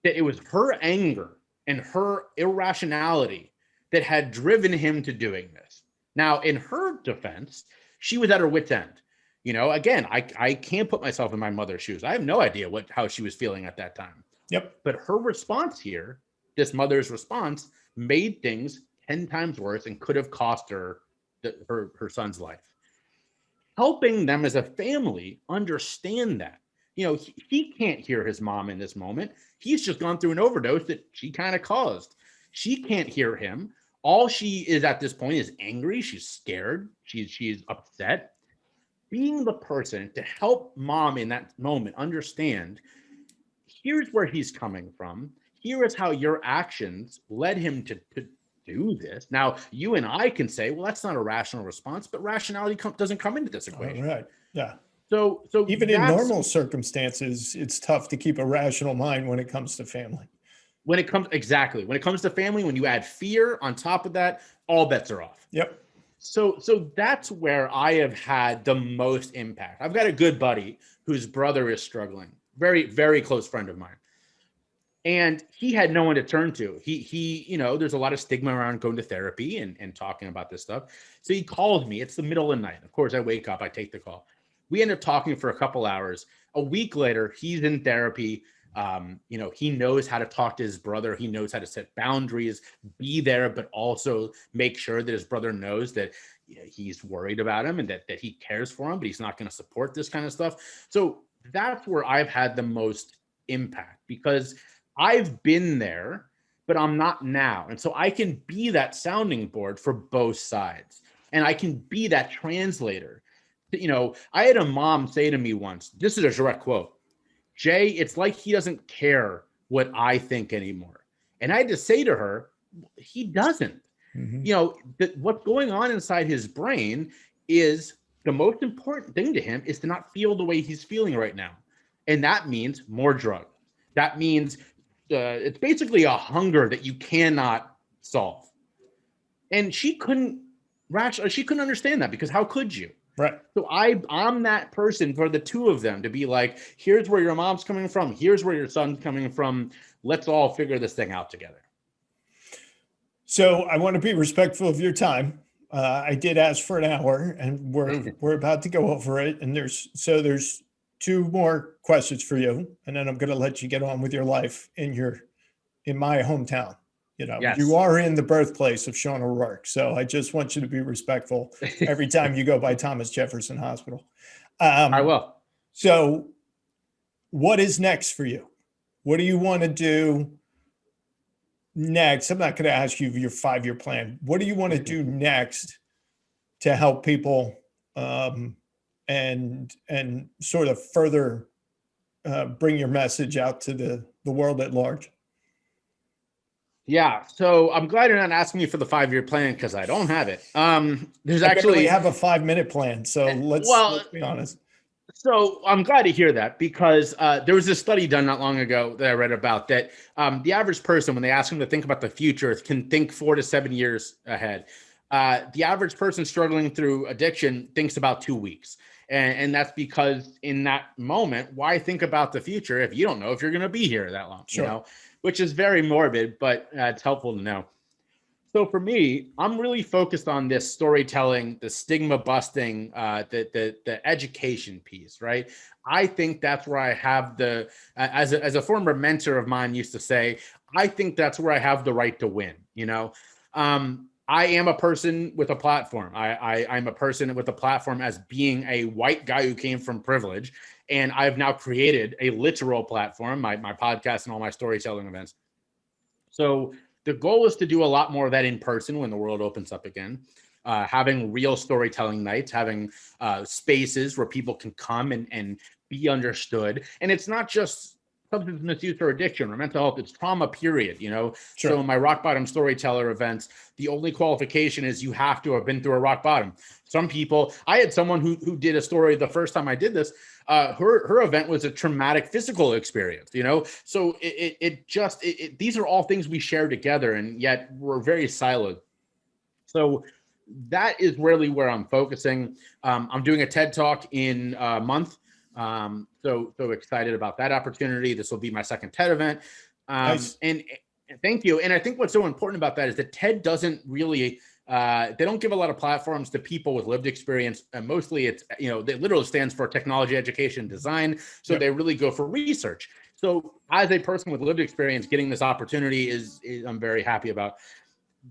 that it was her anger and her irrationality that had driven him to doing this. Now, in her defense, she was at her wit's end. Again, I can't put myself in my mother's shoes. I have no idea how she was feeling at that time. Yep. But her response here, this mother's response, made things 10 times worse and could have cost her her son's life. Helping them as a family understand that. He can't hear his mom in this moment. He's just gone through an overdose that she kind of caused. She can't hear him. All she is at this point is angry. She's scared. She's upset. Being the person to help mom in that moment understand, here's where he's coming from. Here is how your actions led him to do this. Now, you and I can say, well, that's not a rational response, but rationality doesn't come into this equation. All right. Yeah. So even in normal circumstances, it's tough to keep a rational mind when it comes to family. When it comes to family, when you add fear on top of that, all bets are off. Yep. So that's where I have had the most impact. I've got a good buddy whose brother is struggling, very, very close friend of mine. And he had no one to turn to. He there's a lot of stigma around going to therapy and talking about this stuff. So he called me. It's the middle of the night. Of course, I wake up, I take the call. We end up talking for a couple hours. A week later, he's in therapy. He knows how to talk to his brother. He knows how to set boundaries, be there, but also make sure that his brother knows that he's worried about him and that he cares for him, but he's not going to support this kind of stuff. So that's where I've had the most impact, because I've been there, but I'm not now. And so I can be that sounding board for both sides, and I can be that translator. I had a mom say to me once, this is a direct quote, Jay, it's like he doesn't care what I think anymore. And I had to say to her, he doesn't. Mm-hmm. What's going on inside his brain is the most important thing to him is to not feel the way he's feeling right now. And that means more drugs. That means it's basically a hunger that you cannot solve. And she couldn't understand that, because how could you? Right. So I'm that person for the two of them to be like, here's where your mom's coming from. Here's where your son's coming from. Let's all figure this thing out together. So I want to be respectful of your time. I did ask for an hour, and we're about to go over it. And there's two more questions for you, and then I'm going to let you get on with your life in my hometown, Yes. You are in the birthplace of Sean O'Rourke. So I just want you to be respectful every time you go by Thomas Jefferson Hospital. I will. So what is next for you? What do you want to do next? I'm not going to ask you your 5-year plan. What do you want to do next to help people and sort of further bring your message out to the world at large? Yeah, so I'm glad you're not asking me for the 5-year plan because I don't have it. There's actually we have a 5-minute plan, so let's be honest. So I'm glad to hear that because there was a study done not long ago that I read about that the average person, when they ask them to think about the future, can think 4 to 7 years ahead. The average person struggling through addiction thinks about 2 weeks. And that's because in that moment, why think about the future if you don't know if you're going to be here that long, Sure. Which is very morbid, but it's helpful to know. So for me, I'm really focused on this storytelling, the stigma busting, the education piece, right? I think that's where I have as a former mentor of mine used to say, I think that's where I have the right to win, I am a person with a platform. I'm a person with a platform as being a white guy who came from privilege. And I've now created a literal platform, my podcast and all my storytelling events. So the goal is to do a lot more of that in person when the world opens up again, having real storytelling nights, having spaces where people can come and be understood. And it's not just substance misuse or addiction or mental health, it's trauma, period, Sure. So in my rock bottom storyteller events, the only qualification is you have to have been through a rock bottom. Some people, I had someone who did a story the first time I did this, her event was a traumatic physical experience, So these are all things we share together, and yet we're very siloed. So that is really where I'm focusing. I'm doing a TED Talk in a month. So excited about that opportunity. This will be my second TED event. Nice. And thank you. And I think what's so important about that is that TED doesn't really, they don't give a lot of platforms to people with lived experience. And mostly it's, it literally stands for technology, education, design. So They really go for research. So as a person with lived experience, getting this opportunity is I'm very happy about.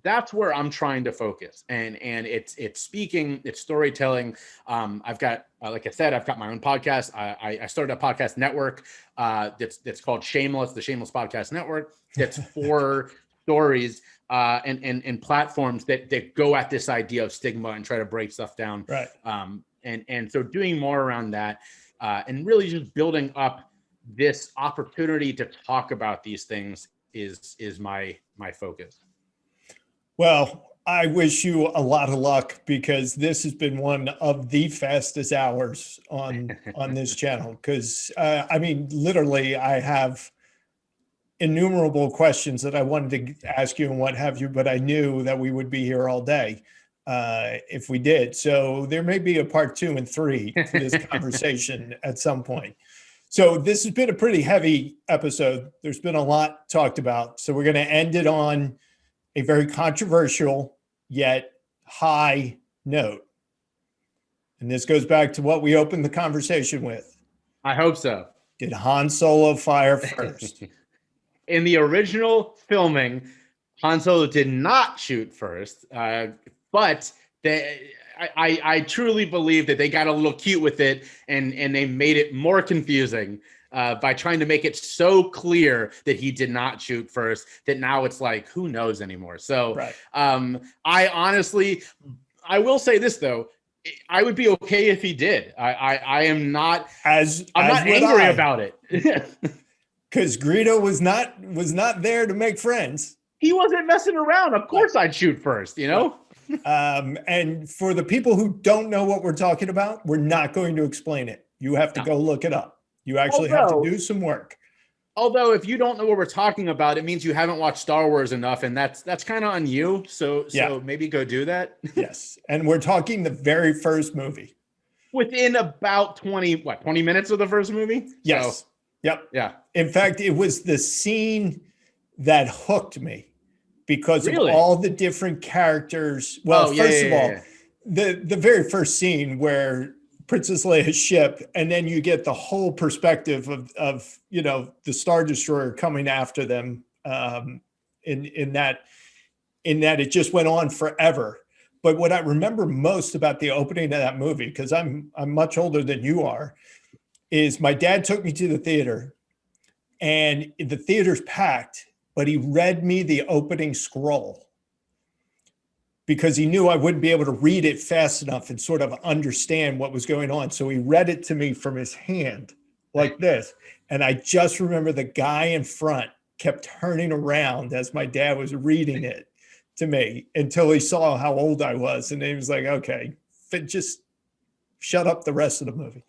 That's where I'm trying to focus, and it's speaking, it's storytelling. I've got, like I said, I've got my own podcast. I started a podcast network that's called Shameless, the Shameless Podcast Network. That's for stories and platforms that go at this idea of stigma and try to break stuff down. Right. And so doing more around that and really just building up this opportunity to talk about these things is my focus. Well, I wish you a lot of luck because this has been one of the fastest hours on this channel. Because literally, I have innumerable questions that I wanted to ask you and what have you, but I knew that we would be here all day if we did. So there may be a part 2 and 3 to this conversation at some point. So this has been a pretty heavy episode. There's been a lot talked about. So we're going to end it on a very controversial yet high note. And this goes back to what we opened the conversation with. I hope so. Did Han Solo fire first? In the original filming, Han Solo did not shoot first, but I truly believe that they got a little cute with it and they made it more confusing by trying to make it so clear that he did not shoot first, that now it's like, who knows anymore? So right. I will say this though, I would be okay if he did. I'm not angry about it. Because Greedo was not there to make friends. He wasn't messing around. Of course I'd shoot first, And for the people who don't know what we're talking about, we're not going to explain it. You have to go look it up. You actually have to do some work. Although if you don't know what we're talking about, it means you haven't watched Star Wars enough, and that's kind of on you. So maybe go do that. Yes. And we're talking the very first movie. Within about 20 minutes of the first movie? Yes. So, yep. Yeah. In fact, it was the scene that hooked me because of Really? all the different characters. Well, first of all, the very first scene where Princess Leia's ship, and then you get the whole perspective of the Star Destroyer coming after them in that it just went on forever. But what I remember most about the opening of that movie, because I'm much older than you are, is my dad took me to the theater, and the theater's packed, but he read me the opening scroll because he knew I wouldn't be able to read it fast enough and sort of understand what was going on. So he read it to me from his hand like this. And I just remember the guy in front kept turning around as my dad was reading it to me until he saw how old I was. And he was like, okay, just shut up the rest of the movie.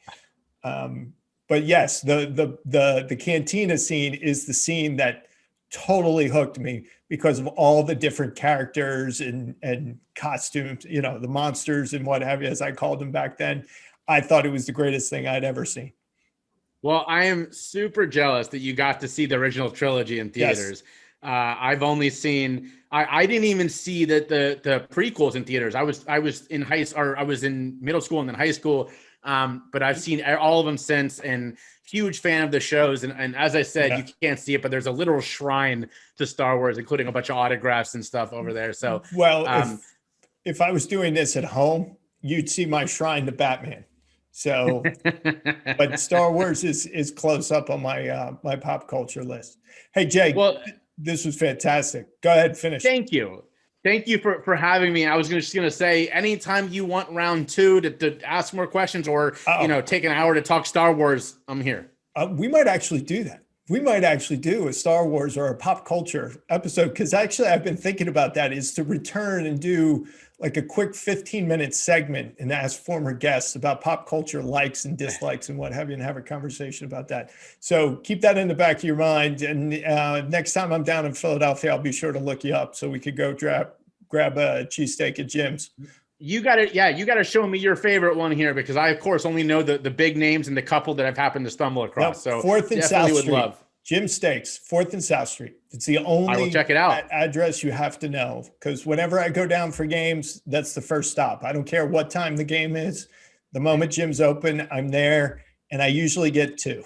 But yes, the cantina scene is the scene that totally hooked me because of all the different characters and costumes, you know, the monsters and what have you, as I called them back then. I thought it was the greatest thing I'd ever seen. Well, I am super jealous that you got to see the original trilogy in theaters. Yes. I've only seen, I didn't even see the prequels in theaters. I was in I was in middle school and then high school. But I've seen all of them since, and huge fan of the shows. And as I said, you can't see it, but there's a literal shrine to Star Wars, including a bunch of autographs and stuff over there. So, well, if I was doing this at home, you'd see my shrine to Batman. So, but Star Wars is close up on my my pop culture list. Hey, Jay, well, this was fantastic. Go ahead, finish. Thank you. Thank you for having me. I was just going to say, anytime you want round two to ask more questions or, you know, take an hour to talk Star Wars, I'm here. We might actually do that. We might actually do a Star Wars or a pop culture episode, because actually I've been thinking about that, is to return and do like a quick 15-minute segment and ask former guests about pop culture likes and dislikes and what have you, and have a conversation about that. So keep that in the back of your mind. And next time I'm down in Philadelphia, I'll be sure to look you up so we could go grab a cheesesteak at Jim's. You got to show me your favorite one here, because I, of course, only know the big names and the couple that I've happened to stumble across. So 4th and South Street. Jim's Steaks, 4th and South Street. It's the only I will check it out. Address you have to know, because whenever I go down for games, that's the first stop. I don't care what time the game is. The moment Jim's open, I'm there, and I usually get 2.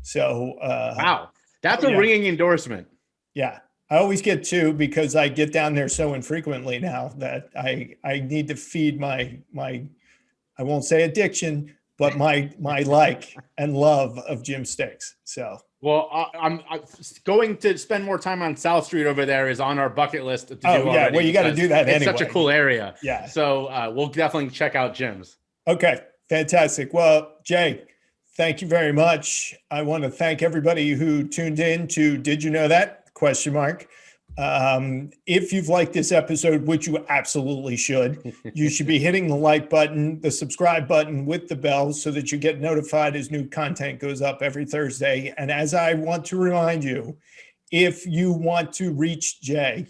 So wow, that's a ringing endorsement. Yeah, I always get 2 because I get down there so infrequently now that I need to feed my I won't say addiction, but my like and love of Jim's Steaks. So. Well, I'm going to spend more time on South Street over there is on our bucket list to do already. Well, you got to do that anyway. It's such a cool area. Yeah. So we'll definitely check out Jim's. Okay, fantastic. Well, Jay, thank you very much. I want to thank everybody who tuned in to Did You Know That? ? If you've liked this episode, which you absolutely should, you should be hitting the like button, the subscribe button with the bell so that you get notified as new content goes up every Thursday. And as I want to remind you, if you want to reach Jay,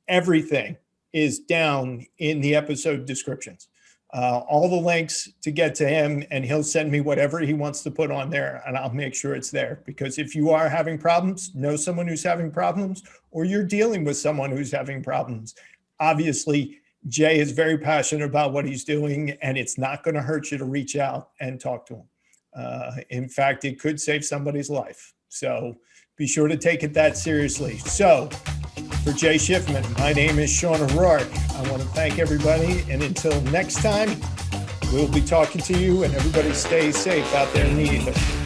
everything is down in the episode descriptions. All the links to get to him, and he'll send me whatever he wants to put on there, and I'll make sure it's there. Because if you are having problems, know someone who's having problems, or you're dealing with someone who's having problems, obviously Jay is very passionate about what he's doing, and it's not going to hurt you to reach out and talk to him. In fact, it could save somebody's life. So be sure to take it that seriously. So for Jay Shifman, my name is Sean O'Rourke. I want to thank everybody, and until next time, we'll be talking to you, and everybody stay safe out there in the ether.